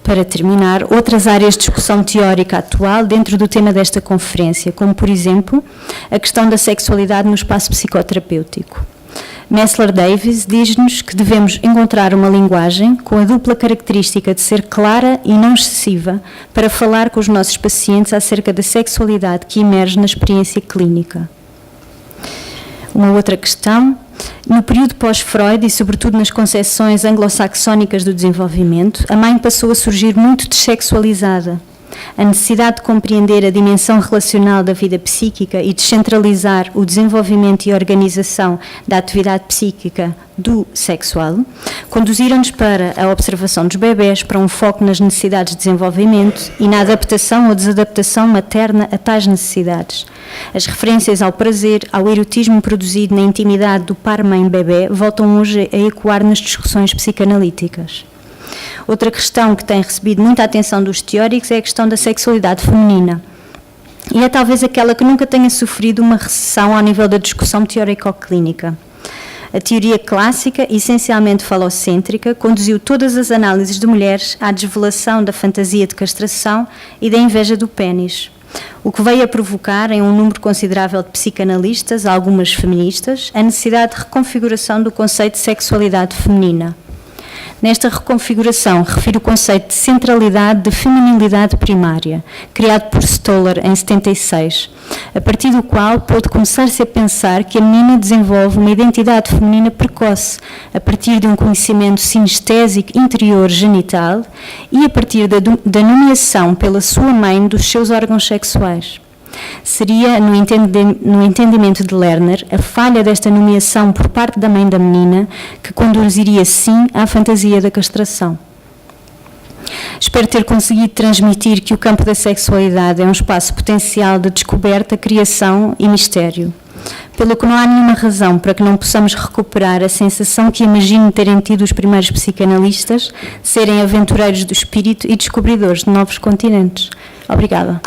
Para terminar, outras áreas de discussão teórica atual dentro do tema desta conferência, como, por exemplo, a questão da sexualidade no espaço psicoterapêutico. Messler Davis diz-nos que devemos encontrar uma linguagem com a dupla característica de ser clara e não excessiva para falar com os nossos pacientes acerca da sexualidade que emerge na experiência clínica. Uma outra questão, no período pós-Freud e sobretudo nas concepções anglo-saxónicas do desenvolvimento, a mãe passou a surgir muito dessexualizada. A necessidade de compreender a dimensão relacional da vida psíquica e descentralizar o desenvolvimento e organização da atividade psíquica do sexual conduziram-nos para a observação dos bebés, para um foco nas necessidades de desenvolvimento e na adaptação ou desadaptação materna a tais necessidades. As referências ao prazer, ao erotismo produzido na intimidade do par mãe-bebé voltam hoje a ecoar nas discussões psicanalíticas. Outra questão que tem recebido muita atenção dos teóricos é a questão da sexualidade feminina. E é talvez aquela que nunca tenha sofrido uma recessão ao nível da discussão teórico-clínica. A teoria clássica, essencialmente falocêntrica, conduziu todas as análises de mulheres à desvelação da fantasia de castração e da inveja do pénis, o que veio a provocar em um número considerável de psicanalistas, algumas feministas, a necessidade de reconfiguração do conceito de sexualidade feminina. Nesta reconfiguração, refiro o conceito de centralidade de feminilidade primária, criado por Stoller em 76, a partir do qual pôde começar-se a pensar que a menina desenvolve uma identidade feminina precoce, a partir de um conhecimento sinestésico interior genital e a partir da nomeação pela sua mãe dos seus órgãos sexuais. Seria, no entendimento de Lerner, a falha desta nomeação por parte da mãe da menina que conduziria, sim, à fantasia da castração. Espero ter conseguido transmitir que o campo da sexualidade é um espaço potencial de descoberta, criação e mistério, pelo que não há nenhuma razão para que não possamos recuperar a sensação que imagino terem tido os primeiros psicanalistas, de serem aventureiros do espírito e descobridores de novos continentes. Obrigada.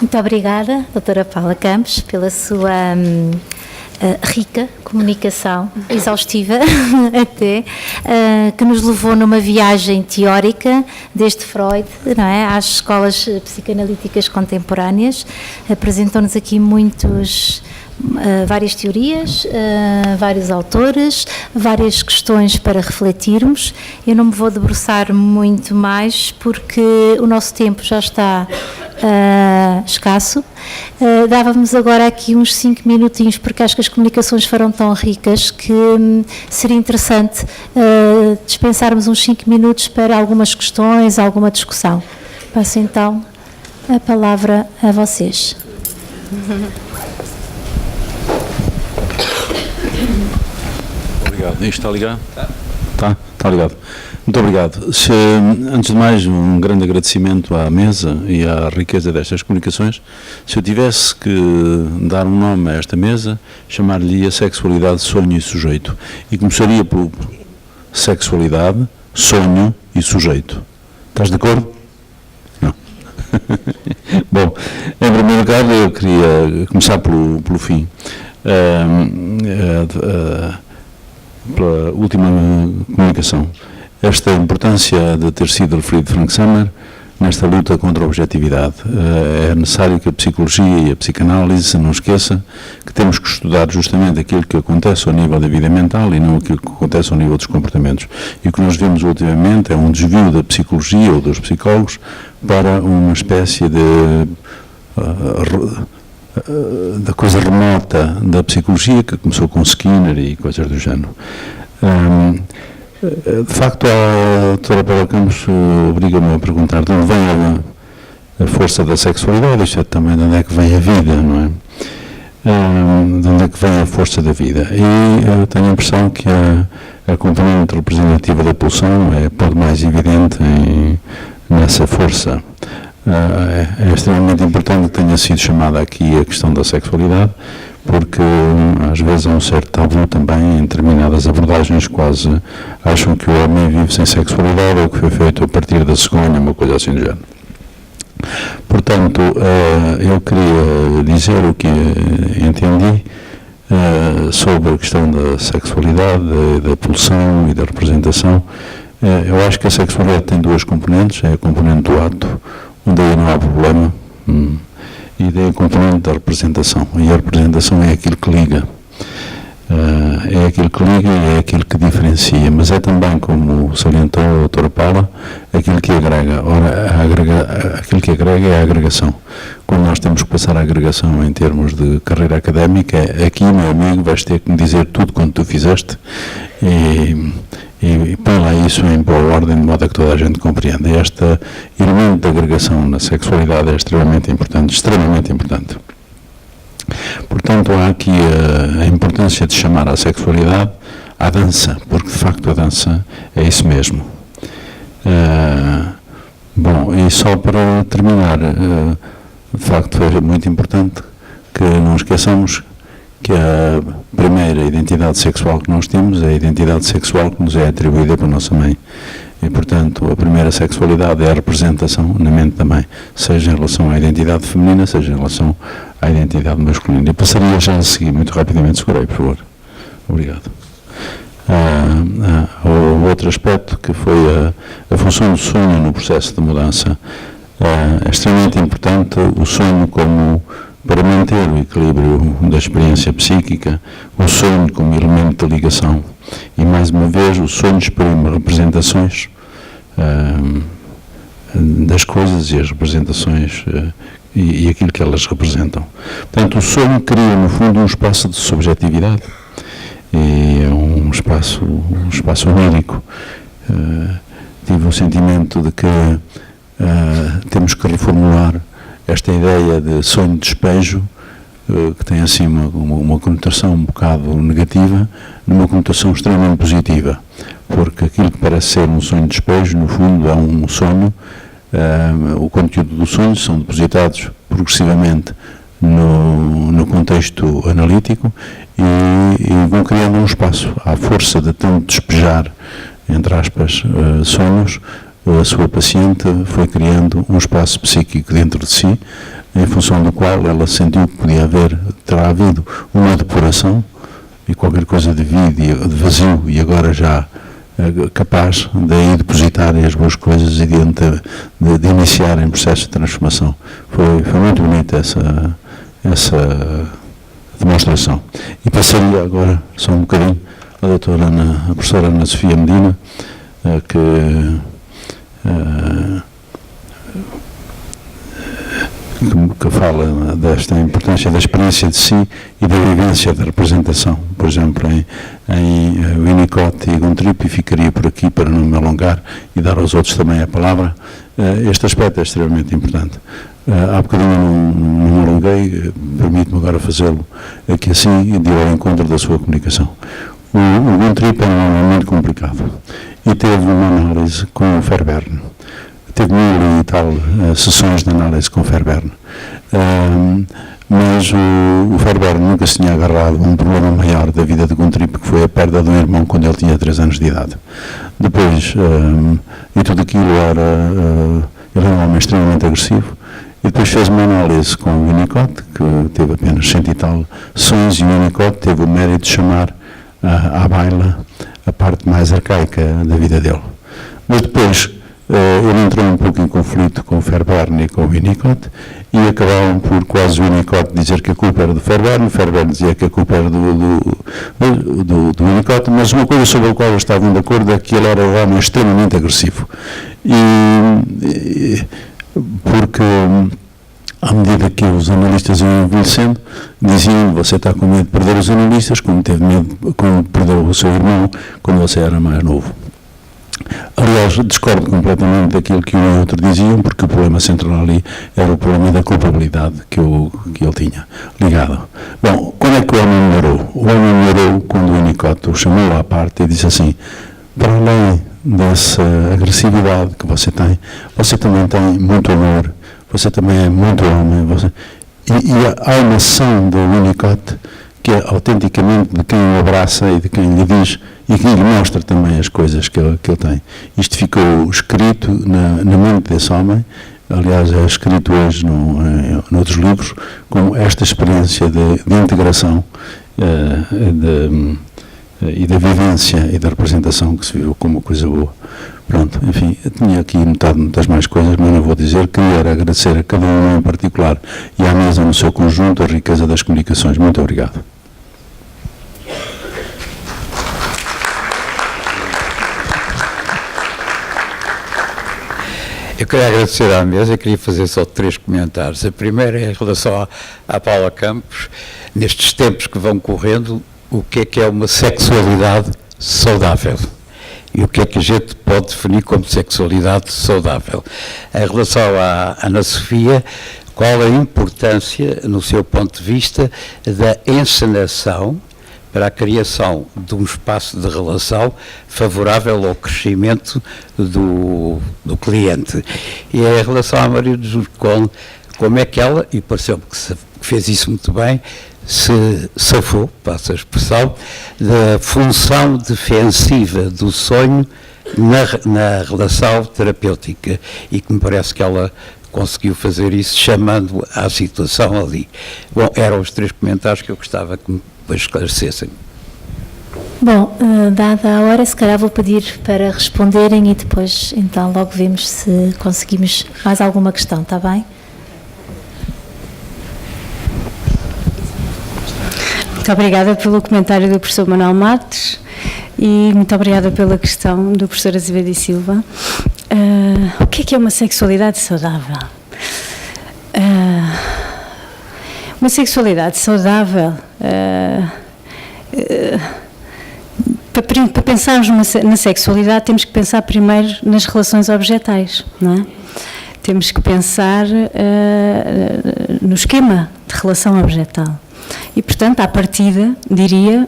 Muito obrigada, doutora Paula Campos, pela sua rica comunicação, exaustiva até, que nos levou numa viagem teórica desde Freud, não é, às escolas psicanalíticas contemporâneas. Apresentou-nos aqui várias teorias, vários autores, várias questões para refletirmos. Eu não me vou debruçar muito mais porque o nosso tempo já está escasso. Dávamos agora aqui uns 5 minutinhos, porque acho que as comunicações foram tão ricas que seria interessante dispensarmos uns 5 minutos para algumas questões, alguma discussão. Passo então a palavra a vocês. Obrigado. Isto está ligado? Está ligado. Muito obrigado. Antes de mais, um grande agradecimento à mesa e à riqueza destas comunicações. Se eu tivesse que dar um nome a esta mesa, chamar-lhe a sexualidade, sonho e sujeito. E começaria por sexualidade, sonho e sujeito. Estás de acordo? Não. Bom, em primeiro lugar, eu queria começar pelo fim. Pela última comunicação. Esta importância de ter sido referido Frank Sommer nesta luta contra a objetividade. É necessário que a psicologia e a psicanálise não esqueça que temos que estudar justamente aquilo que acontece ao nível da vida mental e não aquilo que acontece ao nível dos comportamentos. E o que nós vemos ultimamente é um desvio da psicologia ou dos psicólogos para uma espécie da coisa remota da psicologia, que começou com Skinner e coisas do género. De facto, a doutora Paula Campos obriga-me a perguntar de onde vem a força da sexualidade, isto é também de onde é que vem a vida, não é? De onde é que vem a força da vida. E eu tenho a impressão que a componente representativa da pulsão é pode mais evidente nessa força. É extremamente importante que tenha sido chamada aqui a questão da sexualidade, porque às vezes há um certo tabu também em determinadas abordagens, quase acham que o homem vive sem sexualidade ou que foi feito a partir da cegonha, uma coisa assim do género. Portanto, eu queria dizer o que entendi sobre a questão da sexualidade, da pulsão e da representação. Eu acho que a sexualidade tem duas componentes, é a componente do ato, onde aí não há problema, e tem a componente da representação, e a representação é aquilo que liga. É aquilo que liga e é aquilo que diferencia, mas é também, como salientou a doutora Paula, aquilo que agrega. Ora, aquilo que agrega é a agregação. Quando nós temos que passar a agregação em termos de carreira académica, aqui, meu amigo, vais ter que me dizer tudo quanto tu fizeste e põe lá isso em boa ordem, de modo a que toda a gente compreenda. Este elemento de agregação na sexualidade é extremamente importante, extremamente importante. Portanto, há aqui a importância de chamar a sexualidade à dança, porque de facto a dança é isso mesmo. Bom, e só para terminar, de facto é muito importante que não esqueçamos que a primeira identidade sexual que nós temos é a identidade sexual que nos é atribuída pela nossa mãe. E, portanto, a primeira sexualidade é a representação na mente da mãe, seja em relação à identidade feminina, seja em relação à identidade masculina. Eu passaria já a seguir, muito rapidamente, segurei, por favor. Obrigado. O outro aspecto, que foi a função do sonho no processo de mudança, é extremamente importante. O sonho como para manter o equilíbrio da experiência psíquica, o sonho como elemento de ligação. E, mais uma vez, o sonho exprime representações das coisas e as representações e aquilo que elas representam. Portanto, o sonho cria, no fundo, um espaço de subjetividade e é um espaço onírico. Tive o sentimento de que temos que reformular esta ideia de sonho de despejo, que tem assim uma conotação um bocado negativa, numa conotação extremamente positiva, porque aquilo que parece ser um sonho de despejo, no fundo é um sonho, o conteúdo do sonho são depositados progressivamente no contexto analítico e vão criando um espaço. À força de tanto despejar, entre aspas, sonhos, a sua paciente foi criando um espaço psíquico dentro de si, em função do qual ela sentiu que terá havido uma depuração e qualquer coisa de vazio e agora já capaz de aí depositarem as boas coisas e de iniciarem processo de transformação. Foi muito bonita essa demonstração. E passaria agora, só um bocadinho, a professora Ana Sofia Medina, que fala desta importância da experiência de si e da vivência da representação, por exemplo, em Winnicott e Guntrip, e ficaria por aqui para não me alongar e dar aos outros também a palavra. Este aspecto é extremamente importante. Há bocadinho não me alonguei, permite-me agora fazê-lo aqui assim, de ao encontro da sua comunicação. O Guntrip é um homem muito complicado e teve uma análise com o Fairbairn. Teve 1000 e tal sessões de análise com o Fairbairn. Mas o Fairbairn nunca se tinha agarrado a um problema maior da vida de Guntrip, que foi a perda de um irmão quando ele tinha 3 anos de idade. Depois, e tudo aquilo ele era um homem extremamente agressivo, e depois fez uma análise com o Winnicott, que teve apenas 100 e tal sessões, e o Winnicott teve o mérito de chamar à baila a parte mais arcaica da vida dele. Mas depois ele entrou um pouco em conflito com o Fairbairn e com o Winnicott e acabaram por quase o Winnicott dizer que a culpa era do Fairbairn, o Fairbairn dizia que a culpa era do Winnicott, mas uma coisa sobre a qual eles estavam de acordo é que ele era um homem extremamente agressivo. Porque à medida que os analistas iam envelhecendo, diziam: você está com medo de perder os analistas, como teve medo, como perdeu o seu irmão quando você era mais novo. Aliás, discordo completamente daquilo que um e outro diziam, porque o problema central ali era o problema da culpabilidade que ele tinha ligado. Bom, quando é que o homem melhorou? O homem melhorou quando o Winnicott o chamou à parte e disse assim: para além dessa agressividade que você também tem muito amor, você também é muito homem. E há uma ação do Winnicott que é autenticamente de quem o abraça e de quem lhe diz e que lhe mostra também as coisas que ele tem. Isto ficou escrito na mente desse homem aliás é escrito hoje noutros livros, com esta experiência de integração e da vivência e da representação que se viu como coisa boa. Pronto, enfim, eu tinha aqui notado muitas mais coisas, mas não vou dizer. Queria agradecer a cada um em particular e à mesa no seu conjunto a riqueza das comunicações. Muito obrigado. Eu queria agradecer à mesa e queria fazer só 3 comentários. A primeira é em relação à Paula Campos. Nestes tempos que vão correndo, o que é uma sexualidade saudável? E o que é que a gente pode definir como sexualidade saudável? Em relação à Ana Sofia, qual a importância, no seu ponto de vista, da encenação para a criação de um espaço de relação favorável ao crescimento do cliente? E em relação à Maria de Jesus, como é que ela, e pareceu-me que fez isso muito bem, se safou, passa a expressão, da função defensiva do sonho na relação terapêutica, e que me parece que ela conseguiu fazer isso chamando à situação ali. Bom, eram os 3 comentários que eu gostava que me esclarecessem. Bom, dada a hora, se calhar vou pedir para responderem e depois, então, logo vemos se conseguimos mais alguma questão, está bem? Muito obrigada pelo comentário do professor Manuel Matos e muito obrigada pela questão do professor Azevedo e Silva. O que é uma sexualidade saudável? Uma sexualidade saudável, para pensarmos na sexualidade, temos que pensar primeiro nas relações objetais, não é? Temos que pensar no esquema de relação objetal. E, portanto, à partida, diria,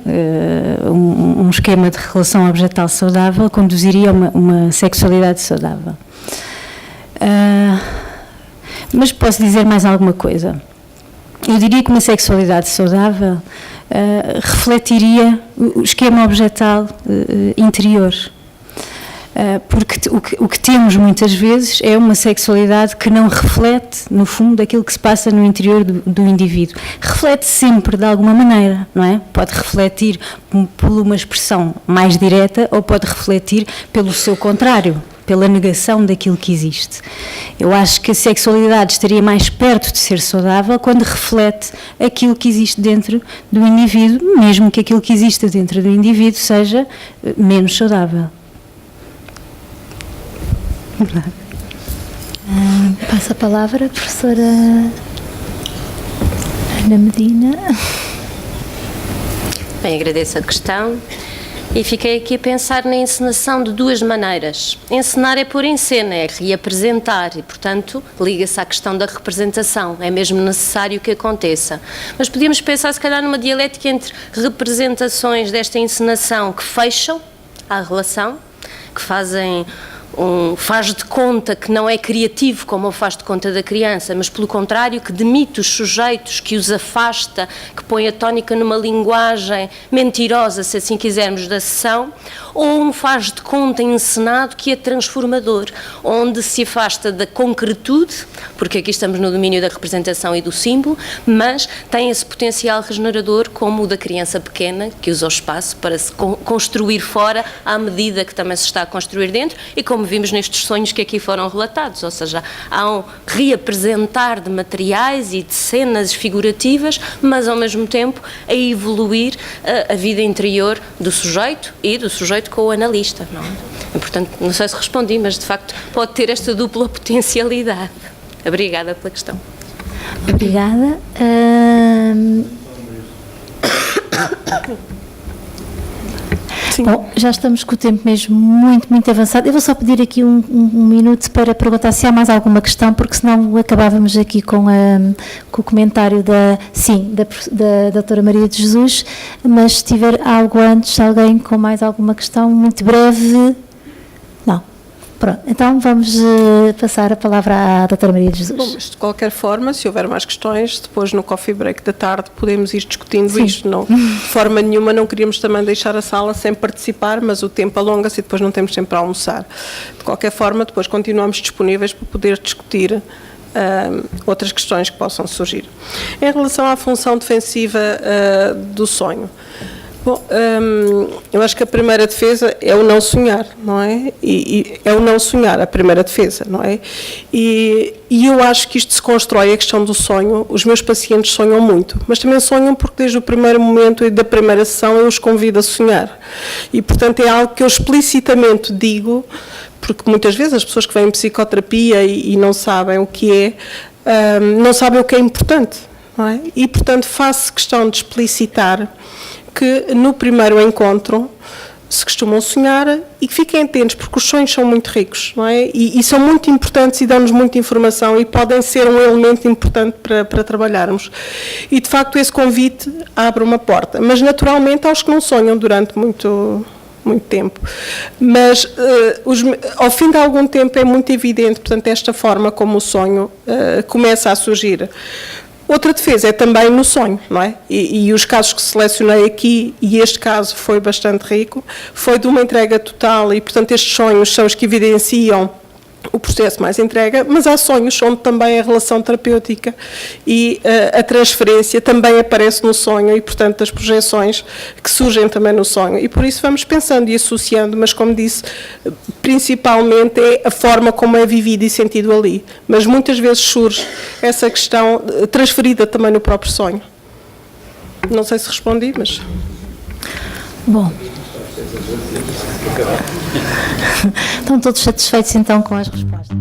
um esquema de relação objetal saudável conduziria a uma sexualidade saudável. Mas posso dizer mais alguma coisa. Eu diria que uma sexualidade saudável refletiria o esquema objetal interior. Porque o que temos muitas vezes é uma sexualidade que não reflete, no fundo, aquilo que se passa no interior do indivíduo. Reflete sempre de alguma maneira, não é? Pode refletir por uma expressão mais direta ou pode refletir pelo seu contrário, pela negação daquilo que existe. Eu acho que a sexualidade estaria mais perto de ser saudável quando reflete aquilo que existe dentro do indivíduo, mesmo que aquilo que exista dentro do indivíduo seja menos saudável. Passa a palavra a professora Ana Medina. Bem, agradeço a questão e fiquei aqui a pensar na encenação de 2 maneiras. Encenar é pôr em cena, é reapresentar e, portanto, liga-se à questão da representação. É mesmo necessário que aconteça. Mas podíamos pensar, se calhar, numa dialética entre representações desta encenação que fecham a relação, que faz de conta que não é criativo como o faz de conta da criança, mas pelo contrário que demite os sujeitos, que os afasta, que põe a tónica numa linguagem mentirosa, se assim quisermos, da sessão, ou um faz de conta encenado que é transformador, onde se afasta da concretude, porque aqui estamos no domínio da representação e do símbolo, mas tem esse potencial regenerador como o da criança pequena, que usa o espaço para se construir fora à medida que também se está a construir dentro, e como vimos nestes sonhos que aqui foram relatados, ou seja, há um reapresentar de materiais e de cenas figurativas, mas ao mesmo tempo a evoluir a vida interior do sujeito e do sujeito com o analista, não é? E, portanto, não sei se respondi, mas de facto pode ter esta dupla potencialidade. Obrigada pela questão. Obrigada. Bom, já estamos com o tempo mesmo muito avançado. Eu vou só pedir aqui um minuto para perguntar se há mais alguma questão, porque senão acabávamos aqui com o comentário da doutora Maria de Jesus, mas se tiver algo antes, alguém com mais alguma questão, muito breve. Não. Pronto, então vamos passar a palavra à doutora Maria de Jesus. Bom, mas de qualquer forma, se houver mais questões, depois no coffee break da tarde podemos ir discutindo Sim. isto. Não, de forma nenhuma não queríamos também deixar a sala sem participar, mas o tempo alonga-se e depois não temos tempo para almoçar. De qualquer forma, depois continuamos disponíveis para poder discutir outras questões que possam surgir. Em relação à função defensiva do sonho, bom, eu acho que a primeira defesa é o não sonhar, não é? E é o não sonhar, a primeira defesa, não é? E eu acho que isto se constrói, a questão do sonho. Os meus pacientes sonham muito, mas também sonham porque desde o primeiro momento e da primeira sessão eu os convido a sonhar. E, portanto, é algo que eu explicitamente digo, porque muitas vezes as pessoas que vêm em psicoterapia e não sabem o que é, não sabem o que é importante, não é? E, portanto, faço questão de explicitar que no primeiro encontro se costumam sonhar e que fiquem atentos, porque os sonhos são muito ricos, não é? E são muito importantes e dão-nos muita informação e podem ser um elemento importante para trabalharmos. E, de facto, esse convite abre uma porta, mas naturalmente aos que não sonham durante muito tempo. Mas ao fim de algum tempo é muito evidente, portanto, esta forma como o sonho começa a surgir. Outra defesa é também no sonho, não é? E os casos que selecionei aqui, e este caso foi bastante rico, foi de uma entrega total e, portanto, estes sonhos são os que evidenciam o processo mais entrega, mas há sonhos onde também a relação terapêutica e a transferência também aparece no sonho e, portanto, as projeções que surgem também no sonho. E por isso vamos pensando e associando, mas como disse, principalmente é a forma como é vivido e sentido ali. Mas muitas vezes surge essa questão transferida também no próprio sonho. Não sei se respondi, mas... Bom. Estão todos satisfeitos então com as respostas?